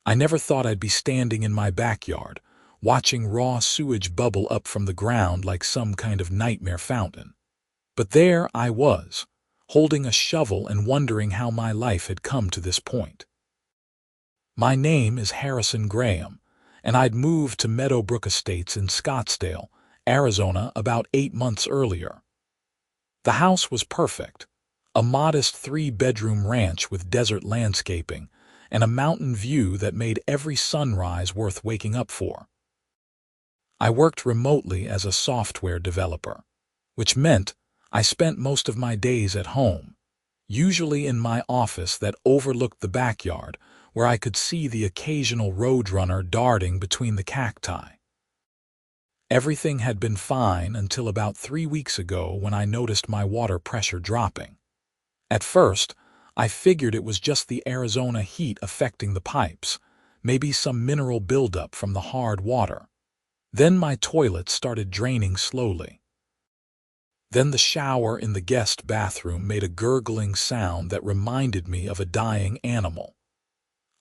I never thought I'd be standing in my backyard, watching raw sewage bubble up from the ground like some kind of nightmare fountain. But there I was, holding a shovel and wondering how my life had come to this point. My name is Harrison Graham, and I'd moved to Meadowbrook Estates in Scottsdale, Arizona about 8 months earlier. The house was perfect, a modest 3-bedroom ranch with desert landscaping and a mountain view that made every sunrise worth waking up for. I worked remotely as a software developer, which meant I spent most of my days at home, usually in my office that overlooked the backyard where I could see the occasional roadrunner darting between the cacti. Everything had been fine until about 3 weeks ago when I noticed my water pressure dropping. At first, I figured it was just the Arizona heat affecting the pipes, maybe some mineral buildup from the hard water. Then my toilet started draining slowly. Then the shower in the guest bathroom made a gurgling sound that reminded me of a dying animal.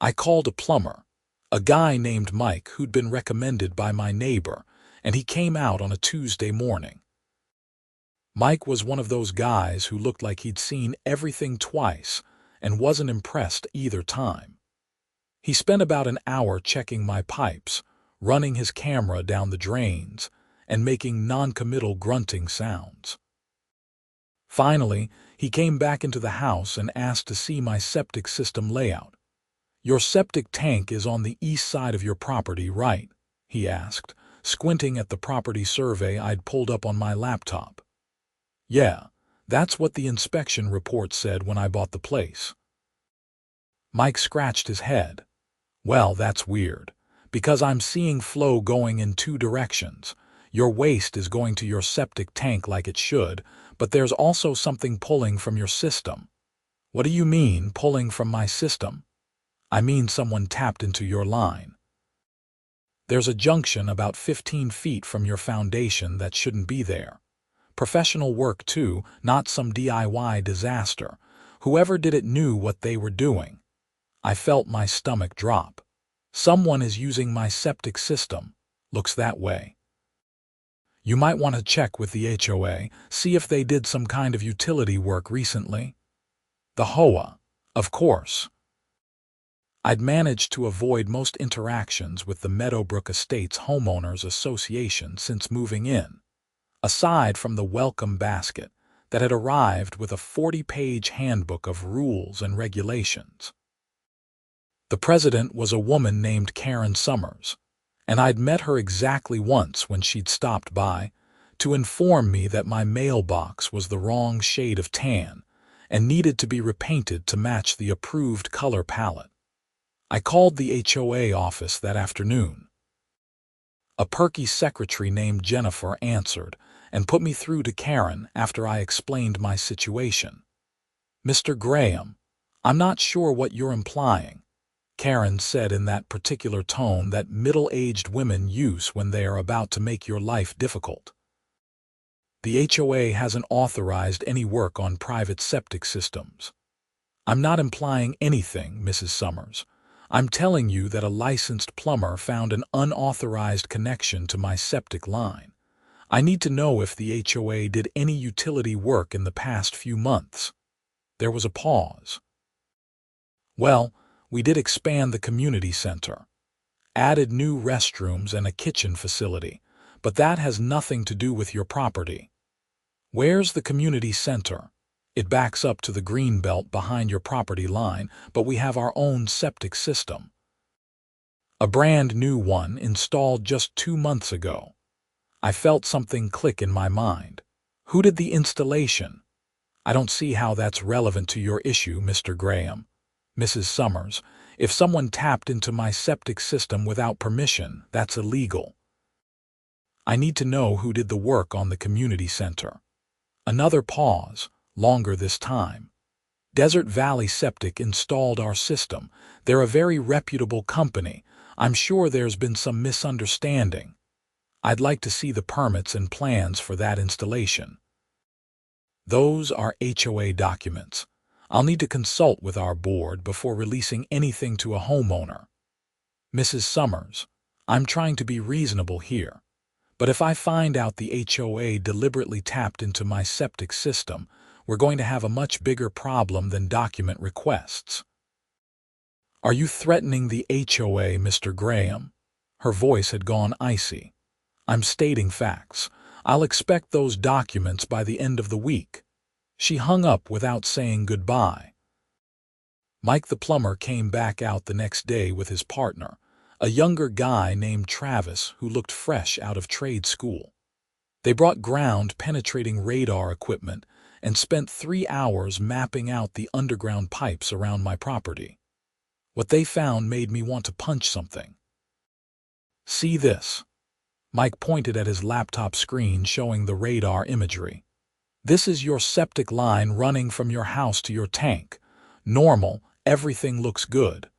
I called a plumber, a guy named Mike who'd been recommended by my neighbor, and he came out on a Tuesday morning. Mike was one of those guys who looked like he'd seen everything twice and wasn't impressed either time. He spent about an hour checking my pipes, running his camera down the drains, and making non-committal grunting sounds. Finally, he came back into the house and asked to see my septic system layout. "Your septic tank is on the east side of your property, right?" he asked, squinting at the property survey I'd pulled up on my laptop. "Yeah, that's what the inspection report said when I bought the place." Mike scratched his head. "Well, that's weird, because I'm seeing flow going in 2 directions. Your waste is going to your septic tank like it should, but there's also something pulling from your system." "What do you mean, pulling from my system?" "I mean someone tapped into your line. There's a junction about 15 feet from your foundation that shouldn't be there. Professional work too, not some DIY disaster. Whoever did it knew what they were doing." I felt my stomach drop. "Someone is using my septic system. Looks that way. You might want to check with the HOA, see if they did some kind of utility work recently." The HOA, of course. I'd managed to avoid most interactions with the Meadowbrook Estates Homeowners Association since moving in, aside from the welcome basket that had arrived with a 40-page handbook of rules and regulations. The president was a woman named Karen Summers, and I'd met her exactly once when she'd stopped by to inform me that my mailbox was the wrong shade of tan and needed to be repainted to match the approved color palette. I called the HOA office that afternoon. A perky secretary named Jennifer answered and put me through to Karen after I explained my situation. "Mr. Graham, I'm not sure what you're implying," Karen said in that particular tone that middle-aged women use when they are about to make your life difficult. "The HOA hasn't authorized any work on private septic systems." "I'm not implying anything, Mrs. Summers. I'm telling you that a licensed plumber found an unauthorized connection to my septic line. I need to know if the HOA did any utility work in the past few months." There was a pause. "Well, we did expand the community center, added new restrooms and a kitchen facility, but that has nothing to do with your property." "Where's the community center?" "It backs up to the green belt behind your property line, but we have our own septic system. A brand new one installed just 2 months ago." I felt something click in my mind. "Who did the installation?" "I don't see how that's relevant to your issue, Mr. Graham. Mrs. Summers, if someone tapped into my septic system without permission, that's illegal. I need to know who did the work on the community center." Another pause, longer this time. "Desert Valley Septic installed our system. They're a very reputable company. I'm sure there's been some misunderstanding. I'd like to see the permits and plans for that installation." "Those are HOA documents. I'll need to consult with our board before releasing anything to a homeowner." Mrs. Summers, I'm trying to be reasonable here, but if I find out the HOA deliberately tapped into my septic system, we're going to have a much bigger problem than document requests. Are you threatening the HOA, Mr. Graham? Her voice had gone icy. I'm stating facts. I'll expect those documents by the end of the week. She hung up without saying goodbye. Mike the plumber came back out the next day with his partner, a younger guy named Travis who looked fresh out of trade school. They brought ground-penetrating radar equipment and spent 3 hours mapping out the underground pipes around my property. What they found made me want to punch something. See this? Mike pointed at his laptop screen showing the radar imagery. This is your septic line running from your house to your tank. Normal, everything looks good.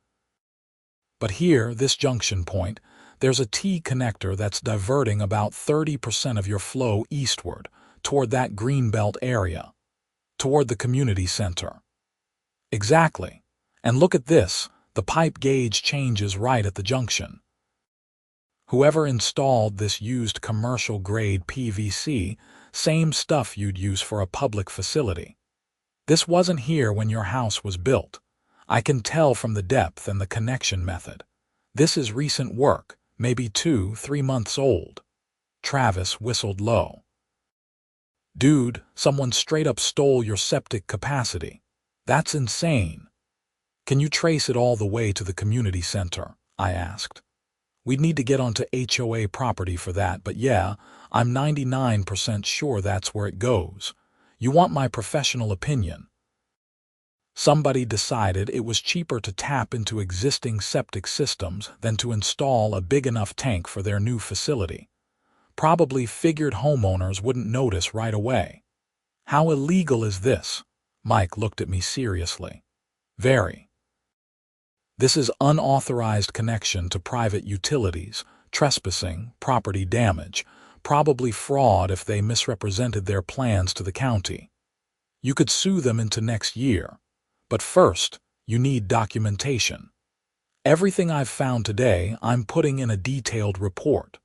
But here, this junction point, there's a T-connector that's diverting about 30% of your flow eastward, toward that greenbelt area, toward the community center. Exactly. And look at this, the pipe gauge changes right at the junction. Whoever installed this used commercial-grade PVC, same stuff you'd use for a public facility. This wasn't here when your house was built. I can tell from the depth and the connection method. This is recent work, maybe 2-3 months old. Travis whistled low. Dude, someone straight up stole your septic capacity. That's insane. Can you trace it all the way to the community center? I asked. We'd need to get onto HOA property for that, but yeah, I'm 99% sure that's where it goes. You want my professional opinion? Somebody decided it was cheaper to tap into existing septic systems than to install a big enough tank for their new facility. Probably figured homeowners wouldn't notice right away. How illegal is this? Mike looked at me seriously. Very. This is unauthorized connection to private utilities, trespassing, property damage, probably fraud if they misrepresented their plans to the county. You could sue them into next year. But first, you need documentation. Everything I've found today, I'm putting in a detailed report.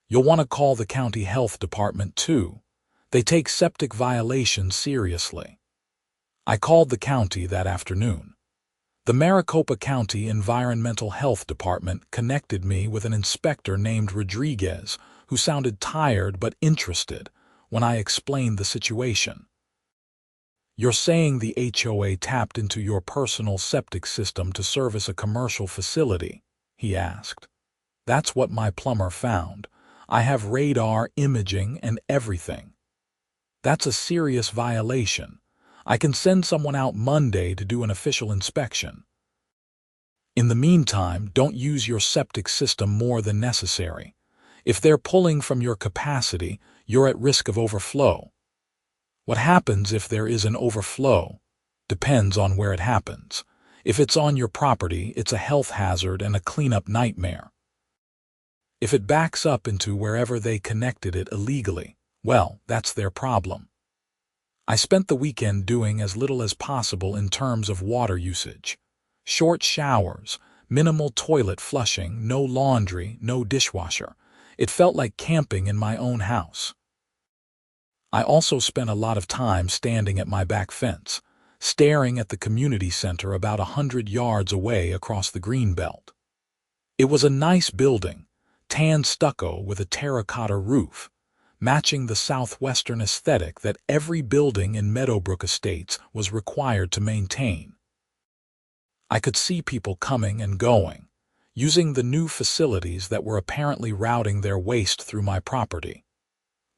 You'll want to call the county health department too. They take septic violations seriously. I called the county that afternoon. The Maricopa County Environmental Health Department connected me with an inspector named Rodriguez, who sounded tired but interested when I explained the situation. You're saying the HOA tapped into your personal septic system to service a commercial facility? He asked. That's what my plumber found. I have radar imaging and everything. That's a serious violation. I can send someone out Monday to do an official inspection. In the meantime, don't use your septic system more than necessary. If they're pulling from your capacity, you're at risk of overflow. What happens if there is an overflow? Depends on where it happens. If it's on your property, it's a health hazard and a cleanup nightmare. If it backs up into wherever they connected it illegally, well, that's their problem. I spent the weekend doing as little as possible in terms of water usage. Short showers, minimal toilet flushing, no laundry, no dishwasher. It felt like camping in my own house. I also spent a lot of time standing at my back fence, staring at the community center about 100 yards away across the greenbelt. It was a nice building, tan stucco with a terracotta roof, matching the southwestern aesthetic that every building in Meadowbrook Estates was required to maintain. I could see people coming and going, using the new facilities that were apparently routing their waste through my property.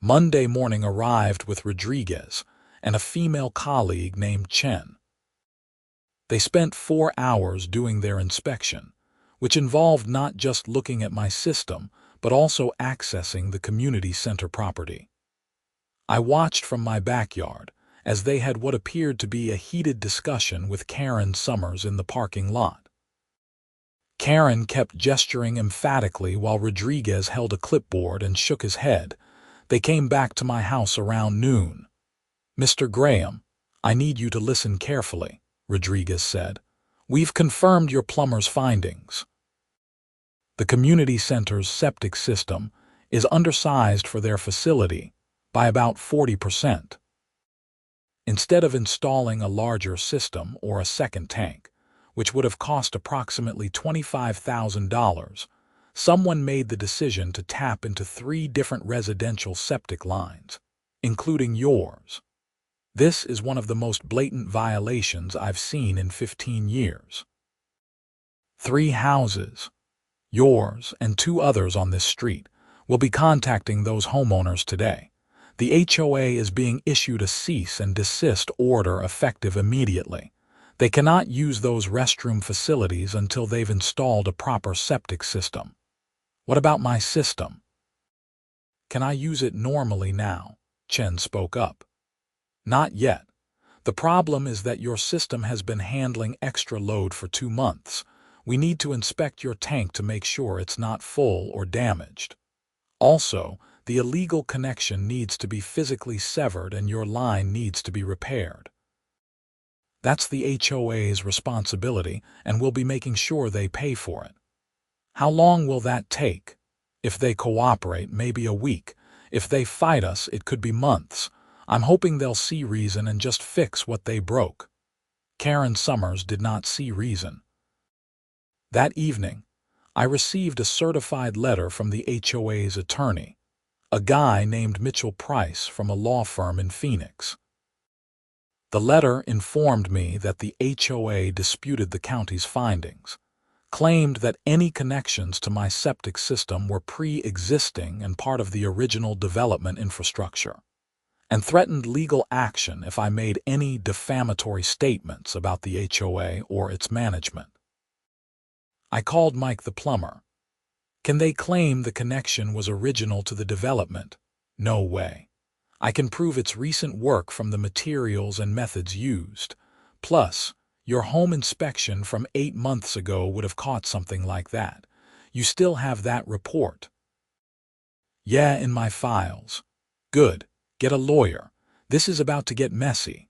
Monday morning arrived with Rodriguez and a female colleague named Chen. They spent 4 hours doing their inspection, which involved not just looking at my system, but also accessing the community center property. I watched from my backyard as they had what appeared to be a heated discussion with Karen Summers in the parking lot. Karen kept gesturing emphatically while Rodriguez held a clipboard and shook his head. They came back to my house around noon. Mr. Graham, I need you to listen carefully, Rodriguez said. We've confirmed your plumber's findings. The community center's septic system is undersized for their facility by about 40%. Instead of installing a larger system or a second tank, which would have cost approximately $25,000, someone made the decision to tap into 3 different residential septic lines, including yours. This is one of the most blatant violations I've seen in 15 years. 3 houses, yours and 2 others on this street, will be contacting those homeowners today. The HOA is being issued a cease and desist order effective immediately. They cannot use those restroom facilities until they've installed a proper septic system. What about my system? Can I use it normally now? Chen spoke up. Not yet. The problem is that your system has been handling extra load for 2 months. We need to inspect your tank to make sure it's not full or damaged. Also, the illegal connection needs to be physically severed and your line needs to be repaired. That's the HOA's responsibility, and we'll be making sure they pay for it. How long will that take? If they cooperate, maybe a week. If they fight us, it could be months. I'm hoping they'll see reason and just fix what they broke. Karen Summers did not see reason. That evening, I received a certified letter from the HOA's attorney, a guy named Mitchell Price from a law firm in Phoenix. The letter informed me that the HOA disputed the county's findings, claimed that any connections to my septic system were pre-existing and part of the original development infrastructure, and threatened legal action if I made any defamatory statements about the HOA or its management. I called Mike the plumber. Can they claim the connection was original to the development? No way. I can prove it's recent work from the materials and methods used. Plus, your home inspection from 8 months ago would have caught something like that. You still have that report? Yeah, in my files. Good. Get a lawyer. This is about to get messy.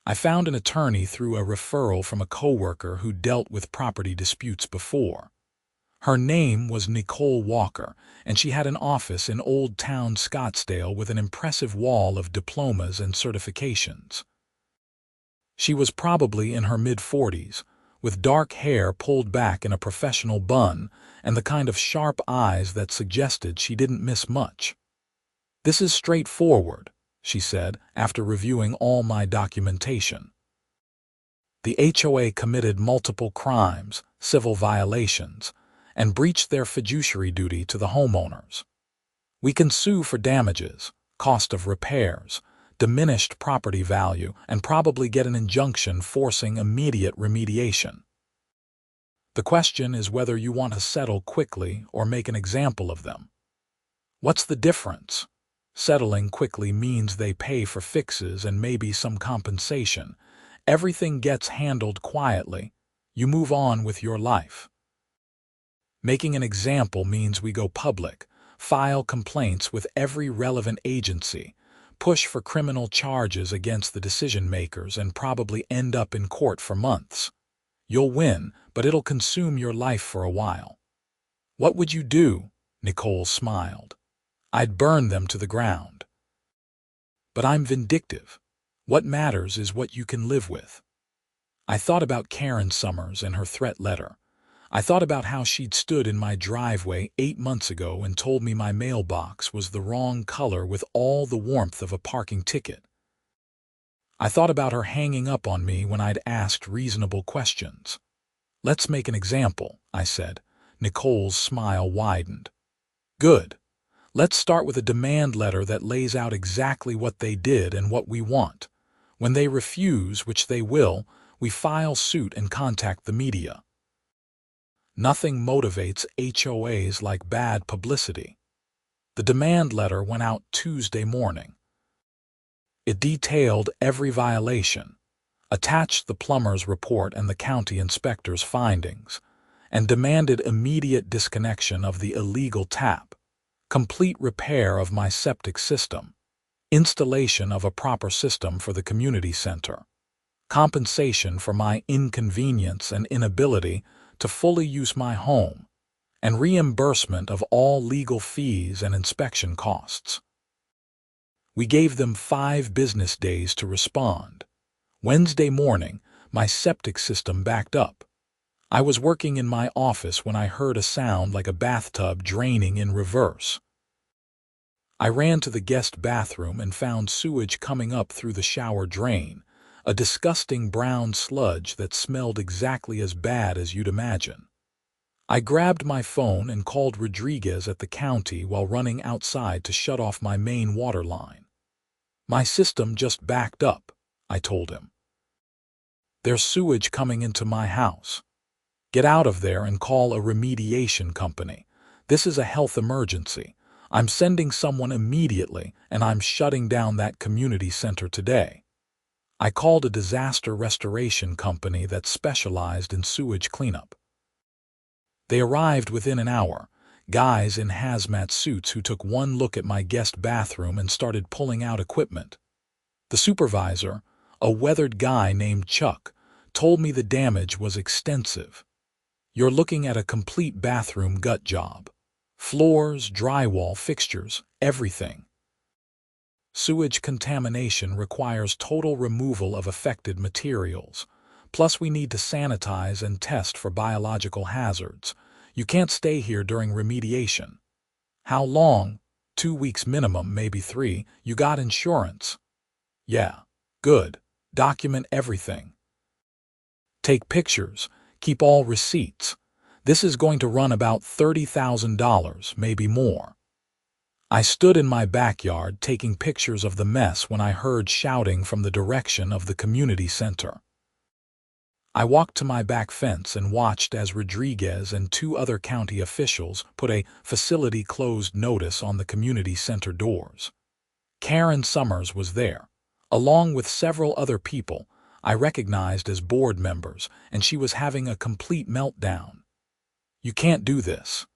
I found an attorney through a referral from a coworker who dealt with property disputes before. Her name was Nicole Walker, and she had an office in Old Town Scottsdale with an impressive wall of diplomas and certifications. She was probably in her mid-40s, with dark hair pulled back in a professional bun and the kind of sharp eyes that suggested she didn't miss much. This is straightforward, she said, after reviewing all my documentation. The HOA committed multiple crimes, civil violations, and breached their fiduciary duty to the homeowners. We can sue for damages, cost of repairs, diminished property value, and probably get an injunction forcing immediate remediation. The question is whether you want to settle quickly or make an example of them. What's the difference? Settling quickly means they pay for fixes and maybe some compensation. Everything gets handled quietly. You move on with your life. Making an example means we go public, file complaints with every relevant agency, push for criminal charges against the decision makers, and probably end up in court for months. You'll win, but it'll consume your life for a while. What would you do? Nicole smiled. I'd burn them to the ground. But I'm vindictive. What matters is what you can live with. I thought about Karen Summers and her threat letter. I thought about how she'd stood in my driveway 8 months ago and told me my mailbox was the wrong color with all the warmth of a parking ticket. I thought about her hanging up on me when I'd asked reasonable questions. Let's make an example, I said. Nicole's smile widened. Good. Let's start with a demand letter that lays out exactly what they did and what we want. When they refuse, which they will, we file suit and contact the media. Nothing motivates HOAs like bad publicity. The demand letter went out Tuesday morning. It detailed every violation, attached the plumber's report and the county inspector's findings, and demanded immediate disconnection of the illegal tap, complete repair of my septic system, installation of a proper system for the community center, compensation for my inconvenience and inability to fully use my home, and reimbursement of all legal fees and inspection costs. We gave them 5 business days to respond. Wednesday morning, my septic system backed up. I was working in my office when I heard a sound like a bathtub draining in reverse. I ran to the guest bathroom and found sewage coming up through the shower drain, a disgusting brown sludge that smelled exactly as bad as you'd imagine. I grabbed my phone and called Rodriguez at the county while running outside to shut off my main water line. "My system just backed up," I told him. "There's sewage coming into my house. Get out of there and call a remediation company. This is a health emergency. I'm sending someone immediately, and I'm shutting down that community center today." I called a disaster restoration company that specialized in sewage cleanup. They arrived within an hour, guys in hazmat suits who took one look at my guest bathroom and started pulling out equipment. The supervisor, a weathered guy named Chuck, told me the damage was extensive. "You're looking at a complete bathroom gut job. Floors, drywall, fixtures, everything. Sewage contamination requires total removal of affected materials. Plus, we need to sanitize and test for biological hazards. You can't stay here during remediation." "How long?" 2 weeks minimum, maybe 3. "You got insurance?" "Yeah." "Good. Document everything. Take pictures. Keep all receipts. This is going to run about $30,000, maybe more." I stood in my backyard taking pictures of the mess when I heard shouting from the direction of the community center. I walked to my back fence and watched as Rodriguez and 2 other county officials put a facility closed notice on the community center doors. Karen Summers was there, along with several other people I recognized as board members, and she was having a complete meltdown. "You can't do this."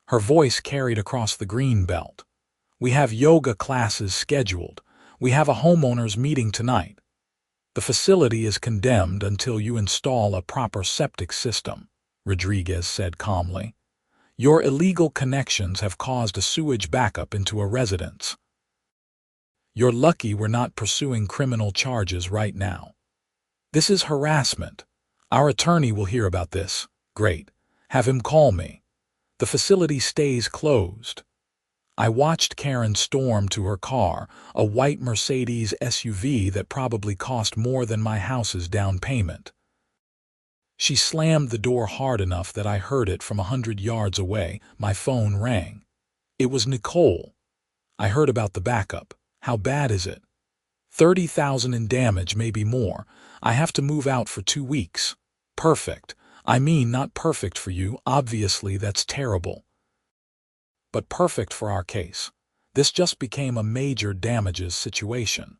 Her voice carried across the green belt. "We have yoga classes scheduled. We have a homeowners meeting tonight. The facility is condemned until you install a proper septic system," Rodriguez said calmly. "Your illegal connections have caused a sewage backup into a residence. You're lucky we're not pursuing criminal charges right now. This is harassment. Our attorney will hear about this." "Great. Have him call me. The facility stays closed." I watched Karen storm to her car, a white Mercedes SUV that probably cost more than my house's down payment. She slammed the door hard enough that I heard it from 100 yards away. My phone rang. It was Nicole. "I heard about the backup. How bad is it?" "30,000 in damage, maybe more. I have to move out for 2 weeks." "Perfect. I mean, not perfect for you. Obviously, that's terrible. But perfect for our case. This just became a major damages situation.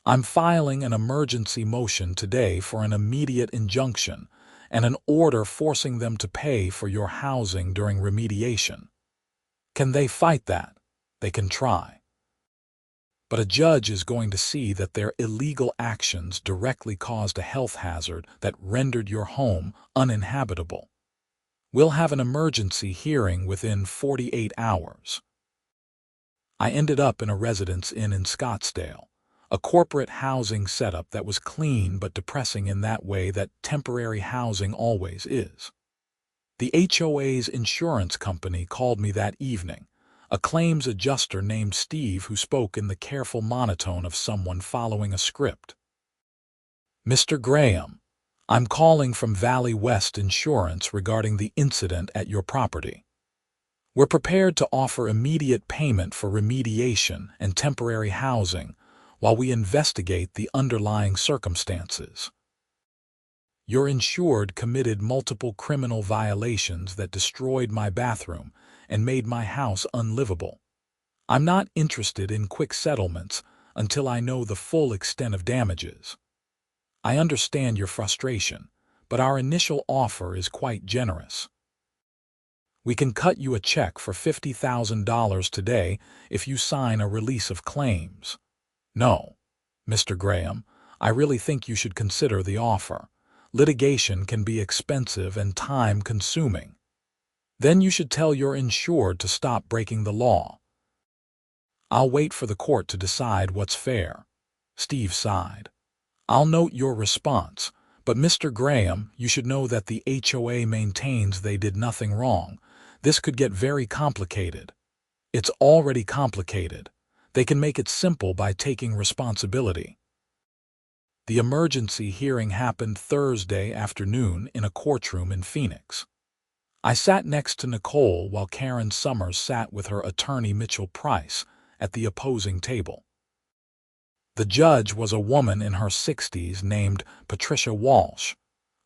I'm filing an emergency motion today for an immediate injunction and an order forcing them to pay for your housing during remediation." Can they fight that? They can try. But a judge is going to see that their illegal actions directly caused a health hazard that rendered your home uninhabitable. We'll have an emergency hearing within 48 hours. I ended up in a residence inn in Scottsdale, a corporate housing setup that was clean but depressing in that way that temporary housing always is. The HOA's insurance company called me that evening, a claims adjuster named Steve who spoke in the careful monotone of someone following a script. "Mr. Graham, I'm calling from Valley West Insurance regarding the incident at your property. We're prepared to offer immediate payment for remediation and temporary housing while we investigate the underlying circumstances. Your insured committed multiple criminal violations that destroyed my bathroom and made my house unlivable. I'm not interested in quick settlements until I know the full extent of damages. I understand your frustration, but our initial offer is quite generous. We can cut you a check for $50,000 today if you sign a release of claims." "No, Mr. Graham, I really think you should consider the offer. Litigation can be expensive and time-consuming." Then you should tell your insured to stop breaking the law. I'll wait for the court to decide what's fair. Steve sighed. I'll note your response, but Mr. Graham, you should know that the HOA maintains they did nothing wrong. This could get very complicated. It's already complicated. They can make it simple by taking responsibility. The emergency hearing happened Thursday afternoon in a courtroom in Phoenix. I sat next to Nicole while Karen Summers sat with her attorney Mitchell Price at the opposing table. The judge was a woman in her 60s named Patricia Walsh,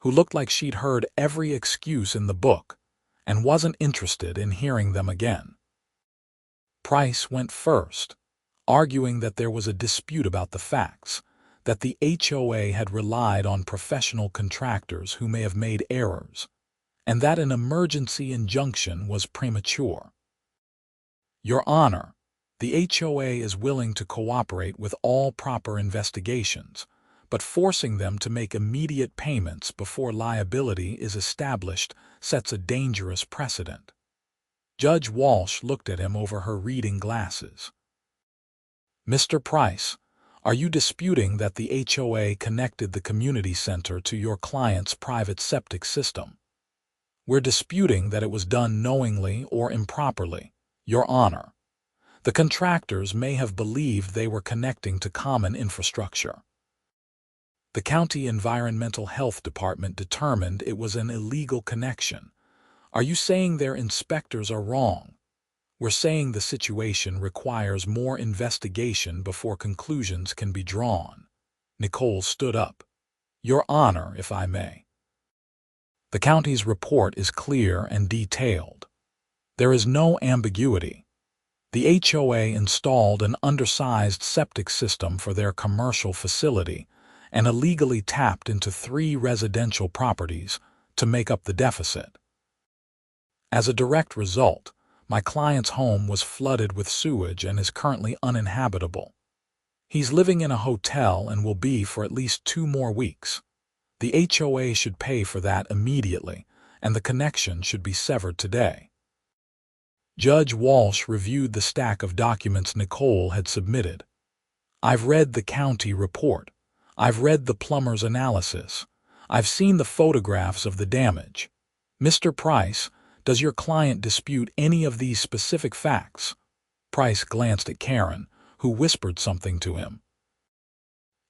who looked like she'd heard every excuse in the book and wasn't interested in hearing them again. Price went first, arguing that there was a dispute about the facts, that the HOA had relied on professional contractors who may have made errors, and that an emergency injunction was premature. Your Honor, the HOA is willing to cooperate with all proper investigations, but forcing them to make immediate payments before liability is established sets a dangerous precedent. Judge Walsh looked at him over her reading glasses. Mr. Price, are you disputing that the HOA connected the community center to your client's private septic system? We're disputing that it was done knowingly or improperly, Your Honor. The contractors may have believed they were connecting to common infrastructure. The County Environmental Health Department determined it was an illegal connection. Are you saying their inspectors are wrong? We're saying the situation requires more investigation before conclusions can be drawn. Nicole stood up. Your Honor, if I may. The county's report is clear and detailed. There is no ambiguity. The HOA installed an undersized septic system for their commercial facility and illegally tapped into 3 residential properties to make up the deficit. As a direct result, my client's home was flooded with sewage and is currently uninhabitable. He's living in a hotel and will be for at least 2 more weeks. The HOA should pay for that immediately, and the connection should be severed today. Judge Walsh reviewed the stack of documents Nicole had submitted. I've read the county report. I've read the plumber's analysis. I've seen the photographs of the damage. Mr. Price, does your client dispute any of these specific facts? Price glanced at Karen, who whispered something to him.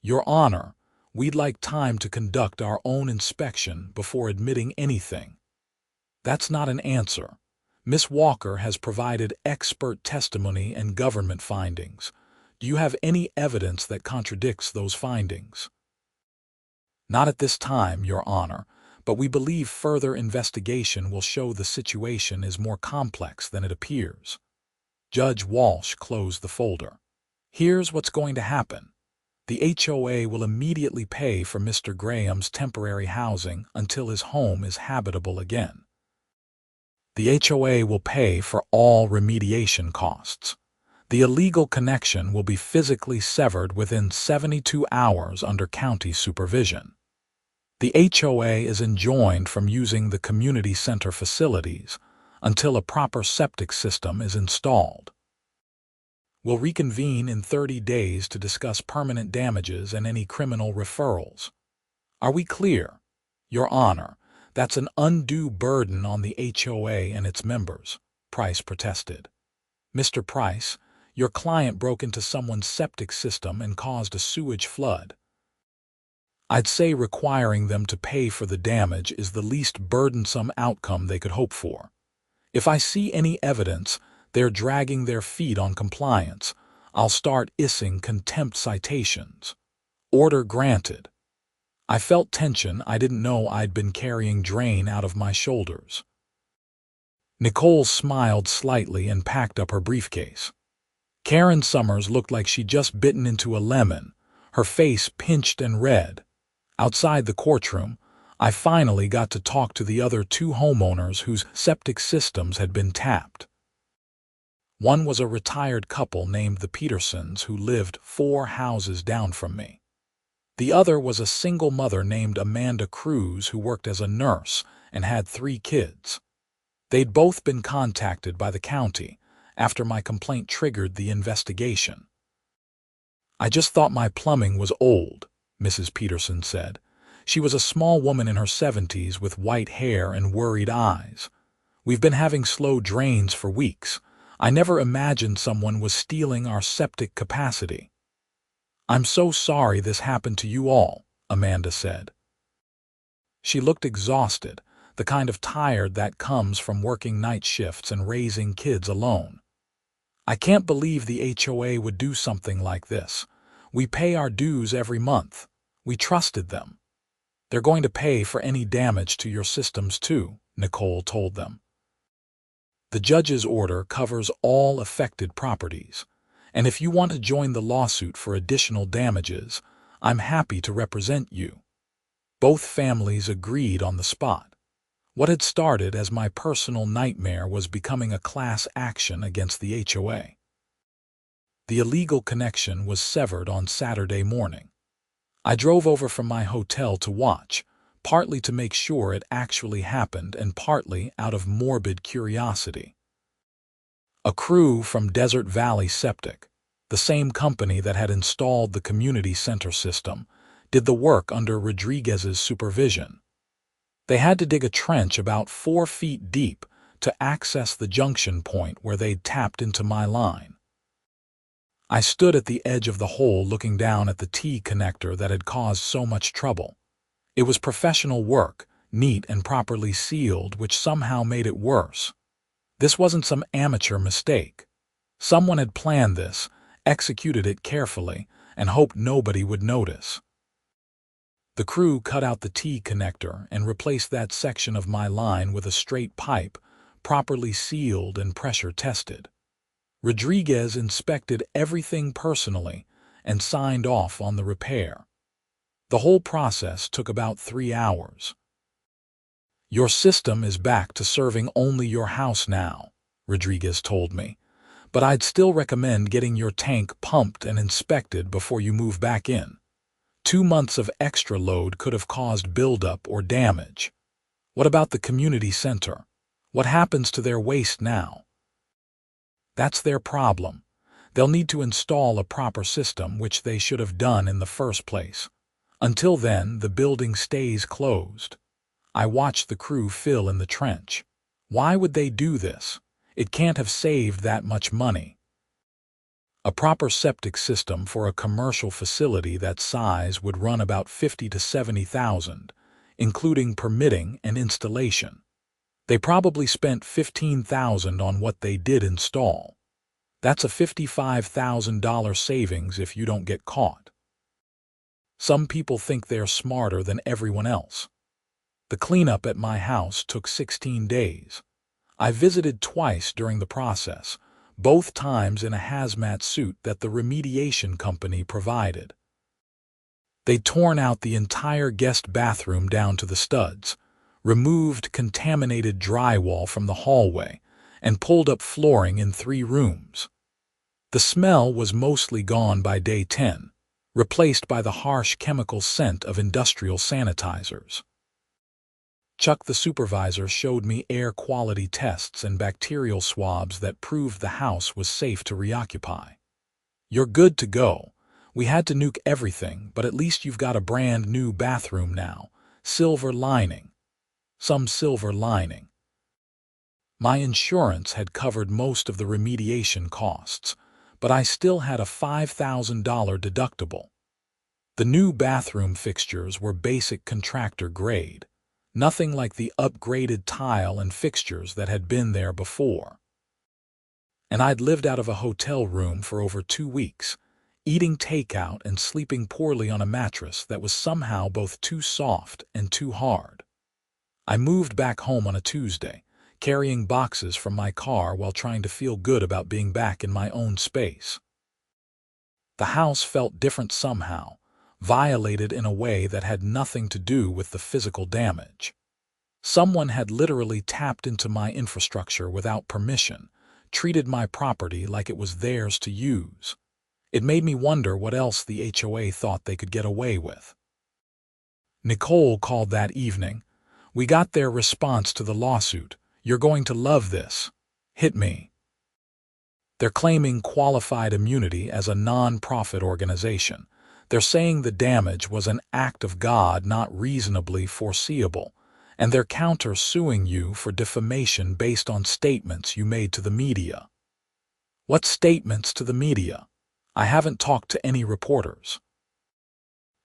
Your Honor, we'd like time to conduct our own inspection before admitting anything. That's not an answer. Miss Walker has provided expert testimony and government findings. Do you have any evidence that contradicts those findings? Not at this time, Your Honor, but we believe further investigation will show the situation is more complex than it appears. Judge Walsh closed the folder. Here's what's going to happen. The HOA will immediately pay for Mr. Graham's temporary housing until his home is habitable again. The HOA will pay for all remediation costs. The illegal connection will be physically severed within 72 hours under county supervision. The HOA is enjoined from using the community center facilities until a proper septic system is installed. We'll reconvene in 30 days to discuss permanent damages and any criminal referrals. Are we clear? Your Honor, that's an undue burden on the HOA and its members, Price protested. Mr. Price, your client broke into someone's septic system and caused a sewage flood. I'd say requiring them to pay for the damage is the least burdensome outcome they could hope for. If I see any evidence they're dragging their feet on compliance, I'll start issuing contempt citations. Order granted. I felt tension I didn't know I'd been carrying drain out of my shoulders. Nicole smiled slightly and packed up her briefcase. Karen Summers looked like she'd just bitten into a lemon, her face pinched and red. Outside the courtroom, I finally got to talk to the other 2 homeowners whose septic systems had been tapped. One was a retired couple named the Petersons who lived 4 houses down from me. The other was a single mother named Amanda Cruz who worked as a nurse and had 3 kids. They'd both been contacted by the county after my complaint triggered the investigation. "I just thought my plumbing was old," Mrs. Peterson said. She was a small woman in her 70s with white hair and worried eyes. "We've been having slow drains for weeks. I never imagined someone was stealing our septic capacity." "I'm so sorry this happened to you all," Amanda said. She looked exhausted, the kind of tired that comes from working night shifts and raising kids alone. "I can't believe the HOA would do something like this. We pay our dues every month. We trusted them. They're going to pay for any damage to your systems too," Nicole told them. "The judge's order covers all affected properties, and if you want to join the lawsuit for additional damages, I'm happy to represent you." Both families agreed on the spot. What had started as my personal nightmare was becoming a class action against the HOA. The illegal connection was severed on Saturday morning. I drove over from my hotel to watch, partly to make sure it actually happened and partly out of morbid curiosity. A crew from Desert Valley Septic, the same company that had installed the community center system, did the work under Rodriguez's supervision. They had to dig a trench about 4 feet deep to access the junction point where they'd tapped into my line. I stood at the edge of the hole looking down at the T-connector that had caused so much trouble. It was professional work, neat and properly sealed, which somehow made it worse. This wasn't some amateur mistake. Someone had planned this, executed it carefully, and hoped nobody would notice. The crew cut out the T-connector and replaced that section of my line with a straight pipe, properly sealed and pressure tested. Rodriguez inspected everything personally and signed off on the repair. The whole process took about 3 hours. "Your system is back to serving only your house now," Rodriguez told me, "but I'd still recommend getting your tank pumped and inspected before you move back in. 2 months of extra load could have caused buildup or damage. What about the community center? What happens to their waste now?" "That's their problem. They'll need to install a proper system, which they should have done in the first place. Until then, the building stays closed." I watched the crew fill in the trench. Why would they do this? It can't have saved that much money. A proper septic system for a commercial facility that size would run about $50,000 to $70,000, including permitting and installation. They probably spent $15,000 on what they did install. That's a $55,000 savings if you don't get caught. Some people think they're smarter than everyone else. The cleanup at my house took 16 days. I visited twice during the process, both times in a hazmat suit that the remediation company provided. They'd torn out the entire guest bathroom down to the studs, removed contaminated drywall from the hallway, and pulled up flooring in 3 rooms. The smell was mostly gone by day 10, replaced by the harsh chemical scent of industrial sanitizers. Chuck, the supervisor, showed me air quality tests and bacterial swabs that proved the house was safe to reoccupy. "You're good to go. We had to nuke everything, but at least you've got a brand new bathroom now. Silver lining." Some silver lining. My insurance had covered most of the remediation costs, but I still had a $5,000 deductible. The new bathroom fixtures were basic contractor grade, nothing like the upgraded tile and fixtures that had been there before. And I'd lived out of a hotel room for over 2 weeks, eating takeout and sleeping poorly on a mattress that was somehow both too soft and too hard. I moved back home on a Tuesday, carrying boxes from my car while trying to feel good about being back in my own space. The house felt different somehow, violated in a way that had nothing to do with the physical damage. Someone had literally tapped into my infrastructure without permission, treated my property like it was theirs to use. It made me wonder what else the HOA thought they could get away with. Nicole called that evening. "We got their response to the lawsuit. You're going to love this. Hit me. They're claiming qualified immunity as a non-profit organization. They're saying the damage was an act of God not reasonably foreseeable, and they're counter-suing you for defamation based on statements you made to the media. What statements to the media? I haven't talked to any reporters.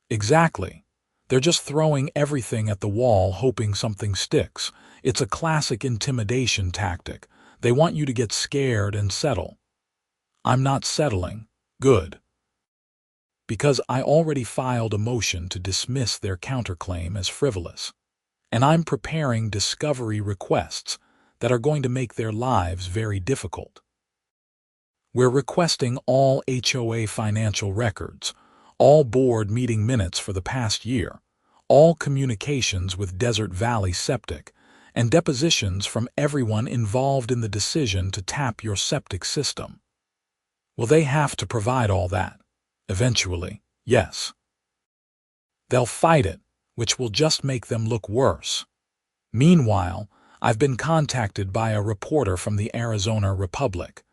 Exactly. They're just throwing everything at the wall hoping something sticks. It's a classic intimidation tactic. They want you to get scared and settle. I'm not settling. Good. Because I already filed a motion to dismiss their counterclaim as frivolous. And I'm preparing discovery requests that are going to make their lives very difficult. We're requesting all HOA financial records, all board meeting minutes for the past year, all communications with Desert Valley Septic, and depositions from everyone involved in the decision to tap your septic system. Will they have to provide all that? Eventually, yes. They'll fight it, which will just make them look worse. Meanwhile, I've been contacted by a reporter from the Arizona Republic.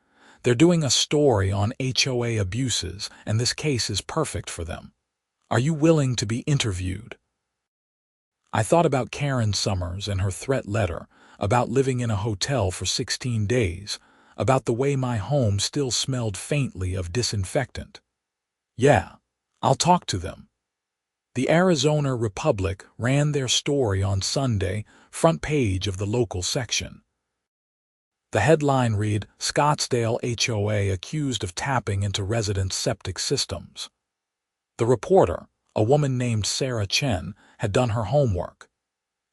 They're doing a story on HOA abuses, and this case is perfect for them. Are you willing to be interviewed? I thought about Karen Summers and her threat letter, about living in a hotel for 16 days, about the way my home still smelled faintly of disinfectant. Yeah, I'll talk to them. The Arizona Republic ran their story on Sunday, front page of the local section. The headline read, Scottsdale HOA accused of tapping into residents' septic systems. The reporter, a woman named Sarah Chen, had done her homework.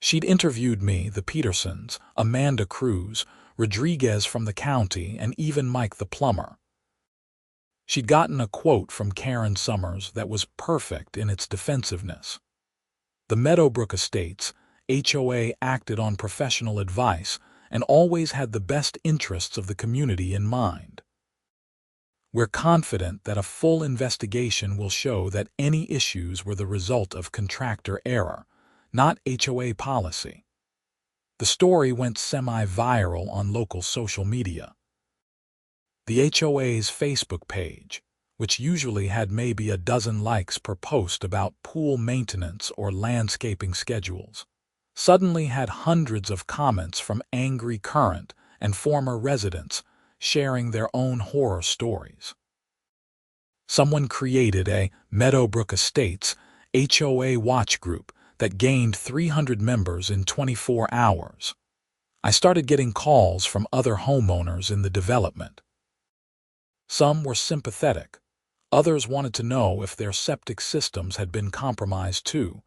She'd interviewed me, the Petersons, Amanda Cruz, Rodriguez from the county, and even Mike the plumber. She'd gotten a quote from Karen Summers that was perfect in its defensiveness. The Meadowbrook Estates, HOA, acted on professional advice and always had the best interests of the community in mind. We're confident that a full investigation will show that any issues were the result of contractor error, not HOA policy. The story went semi-viral on local social media. The HOA's Facebook page, which usually had maybe a dozen likes per post about pool maintenance or landscaping schedules, suddenly had hundreds of comments from angry current and former residents sharing their own horror stories. Someone created a Meadowbrook Estates HOA watch group that gained 300 members in 24 hours. I started getting calls from other homeowners in the development. Some were sympathetic. Others wanted to know if their septic systems had been compromised too,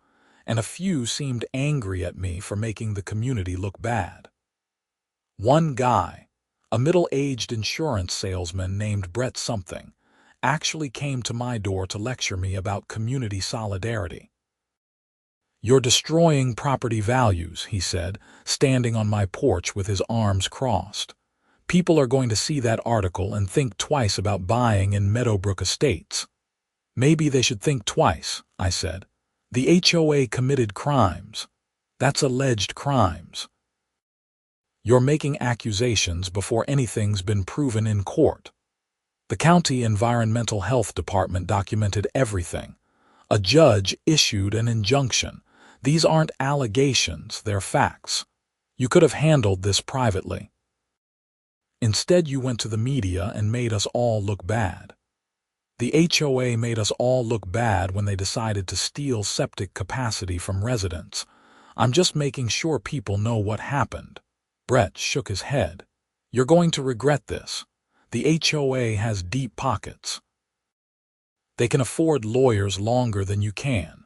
and a few seemed angry at me for making the community look bad. One guy, a middle-aged insurance salesman named Brett something, actually came to my door to lecture me about community solidarity. "You're destroying property values," he said, standing on my porch with his arms crossed. "People are going to see that article and think twice about buying in Meadowbrook Estates." "Maybe they should think twice," I said. "The HOA committed crimes. That's alleged crimes. You're making accusations before anything's been proven in court." The county environmental health department documented everything. A judge issued an injunction. These aren't allegations, they're facts. You could have handled this privately. Instead, you went to the media and made us all look bad. The HOA made us all look bad when they decided to steal septic capacity from residents. I'm just making sure people know what happened. Brett shook his head. "You're going to regret this. The HOA has deep pockets. They can afford lawyers longer than you can.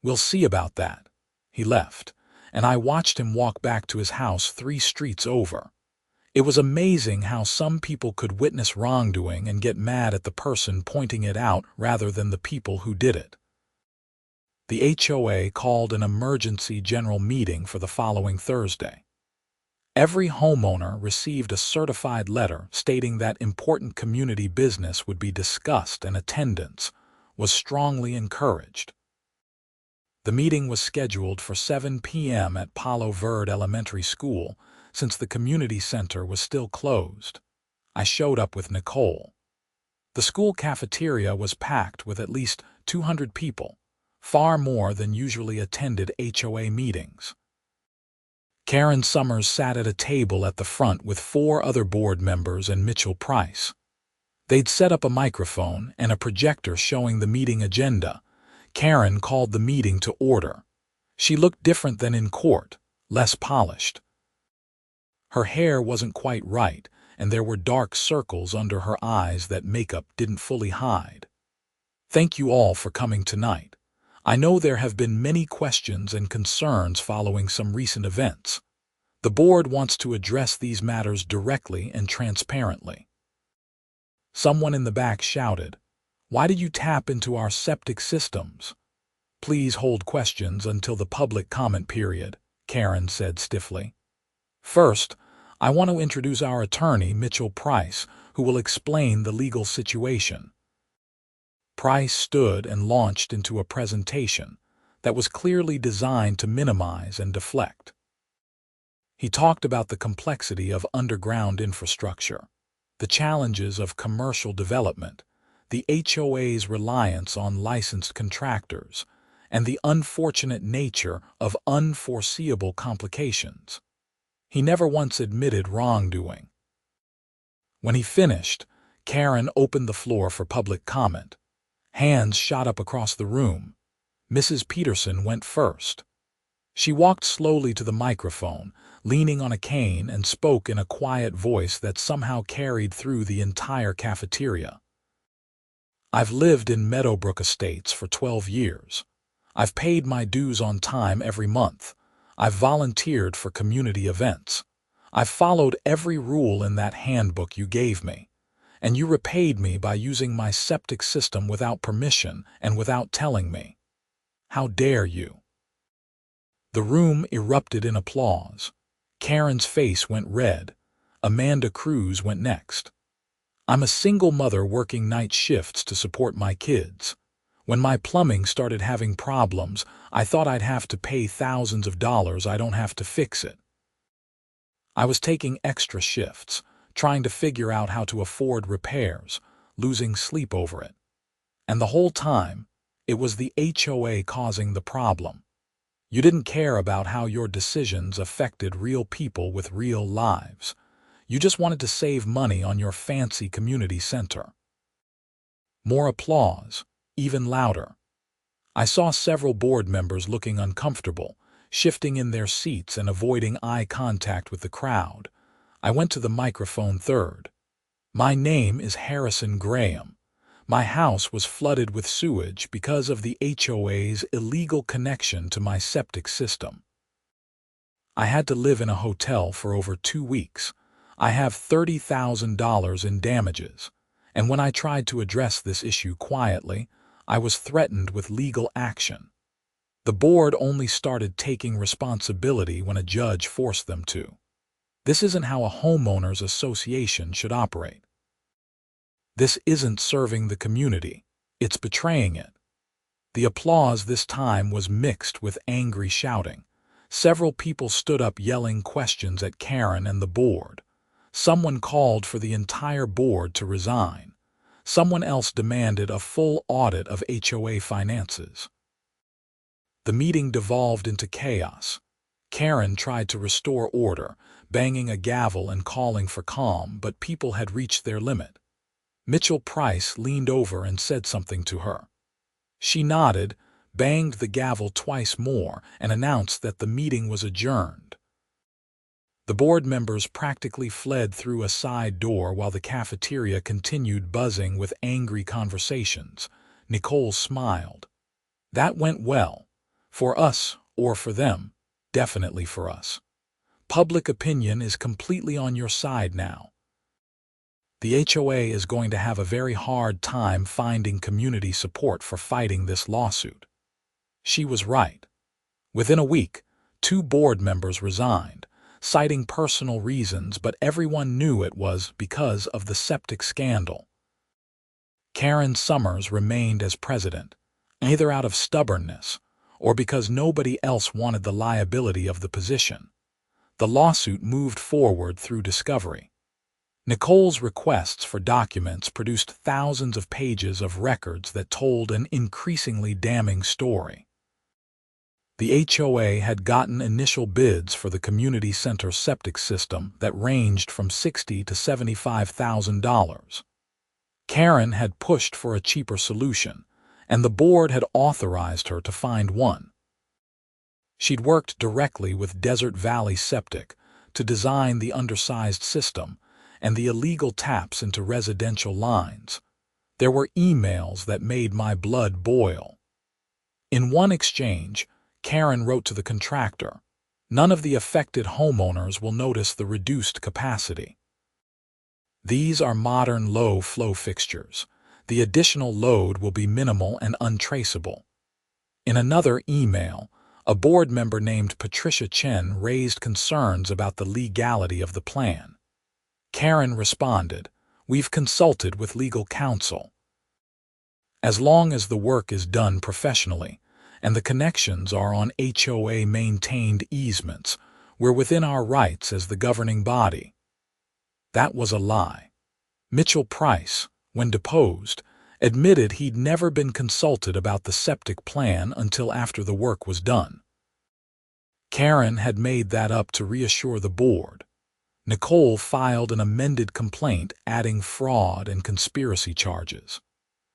We'll see about that." He left, and I watched him walk back to his house 3 streets over. It was amazing how some people could witness wrongdoing and get mad at the person pointing it out rather than the people who did it. The HOA called an emergency general meeting for the following Thursday. Every homeowner received a certified letter stating that important community business would be discussed and attendance was strongly encouraged. The meeting was scheduled for 7 p.m. at Palo Verde Elementary School, since the community center was still closed. I showed up with Nicole. The school cafeteria was packed with at least 200 people, far more than usually attended HOA meetings. Karen Summers sat at a table at the front with 4 other board members and Mitchell Price. They'd set up a microphone and a projector showing the meeting agenda. Karen called the meeting to order. She looked different than in court, less polished. Her hair wasn't quite right, and there were dark circles under her eyes that makeup didn't fully hide. Thank you all for coming tonight. I know there have been many questions and concerns following some recent events. The board wants to address these matters directly and transparently. Someone in the back shouted, "Why did you tap into our septic systems?" "Please hold questions until the public comment period," Karen said stiffly. "First, I want to introduce our attorney, Mitchell Price, who will explain the legal situation." Price stood and launched into a presentation that was clearly designed to minimize and deflect. He talked about the complexity of underground infrastructure, the challenges of commercial development, the HOA's reliance on licensed contractors, and the unfortunate nature of unforeseeable complications. He never once admitted wrongdoing. When he finished, Karen opened the floor for public comment. Hands shot up across the room. Mrs. Peterson went first. She walked slowly to the microphone, leaning on a cane, and spoke in a quiet voice that somehow carried through the entire cafeteria. "I've lived in Meadowbrook Estates for 12 years. I've paid my dues on time every month. I've volunteered for community events. I've followed every rule in that handbook you gave me. And you repaid me by using my septic system without permission and without telling me. How dare you?" The room erupted in applause. Karen's face went red. Amanda Cruz went next. "I'm a single mother working night shifts to support my kids. When my plumbing started having problems, I thought I'd have to pay thousands of dollars. I don't have to fix it. I was taking extra shifts, trying to figure out how to afford repairs, losing sleep over it. And the whole time, it was the HOA causing the problem. You didn't care about how your decisions affected real people with real lives. You just wanted to save money on your fancy community center." More applause, even louder. I saw several board members looking uncomfortable, shifting in their seats and avoiding eye contact with the crowd. I went to the microphone third. "My name is Harrison Graham. My house was flooded with sewage because of the HOA's illegal connection to my septic system. I had to live in a hotel for over 2 weeks. I have $30,000 in damages, and when I tried to address this issue quietly, I was threatened with legal action. The board only started taking responsibility when a judge forced them to. This isn't how a homeowners association should operate. This isn't serving the community, it's betraying it." The applause this time was mixed with angry shouting. Several people stood up yelling questions at Karen and the board. Someone called for the entire board to resign. Someone else demanded a full audit of HOA finances. The meeting devolved into chaos. Karen tried to restore order, banging a gavel and calling for calm, but people had reached their limit. Mitchell Price leaned over and said something to her. She nodded, banged the gavel twice more, and announced that the meeting was adjourned. The board members practically fled through a side door while the cafeteria continued buzzing with angry conversations. Nicole smiled. "That went well. For us, or for them, definitely for us. Public opinion is completely on your side now. The HOA is going to have a very hard time finding community support for fighting this lawsuit." She was right. Within a week, 2 board members resigned, citing personal reasons, but everyone knew it was because of the septic scandal. Karen Summers remained as president, either out of stubbornness or because nobody else wanted the liability of the position. The lawsuit moved forward through discovery. Nicole's requests for documents produced thousands of pages of records that told an increasingly damning story. The HOA had gotten initial bids for the community center septic system that ranged from $60,000 to $75,000. Karen had pushed for a cheaper solution, and the board had authorized her to find one. She'd worked directly with Desert Valley Septic to design the undersized system and the illegal taps into residential lines. There were emails that made my blood boil. In one exchange, Karen wrote to the contractor, "None of the affected homeowners will notice the reduced capacity. These are modern low-flow fixtures. The additional load will be minimal and untraceable." In another email, a board member named Patricia Chen raised concerns about the legality of the plan. Karen responded, "We've consulted with legal counsel. As long as the work is done professionally, and the connections are on HOA-maintained easements, we're within our rights as the governing body." That was a lie. Mitchell Price, when deposed, admitted he'd never been consulted about the septic plan until after the work was done. Karen had made that up to reassure the board. Nicole filed an amended complaint adding fraud and conspiracy charges.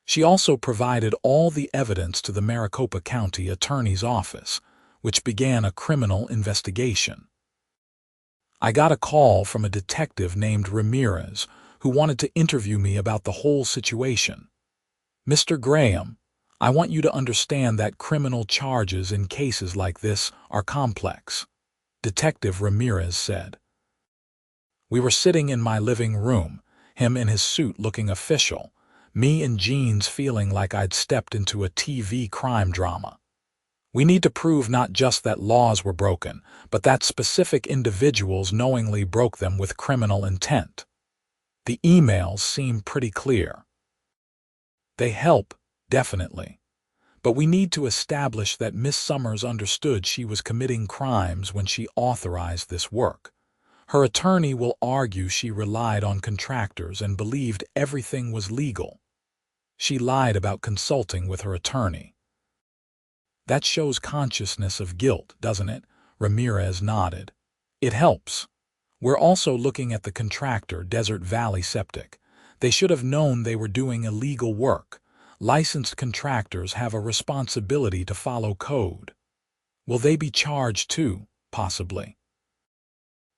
She also provided all the evidence to the Maricopa County Attorney's Office, which began a criminal investigation. I got a call from a detective named Ramirez who wanted to interview me about the whole situation. "Mr. Graham, I want you to understand that criminal charges in cases like this are complex," Detective Ramirez said. We were sitting in my living room, him in his suit looking official, me in jeans feeling like I'd stepped into a TV crime drama. "We need to prove not just that laws were broken, but that specific individuals knowingly broke them with criminal intent." The emails seem pretty clear. They help, definitely. But we need to establish that Miss Summers understood she was committing crimes when she authorized this work. Her attorney will argue she relied on contractors and believed everything was legal. She lied about consulting with her attorney. That shows consciousness of guilt, doesn't it? Ramirez nodded. It helps. We're also looking at the contractor, Desert Valley Septic. They should have known they were doing illegal work. Licensed contractors have a responsibility to follow code. Will they be charged too? Possibly.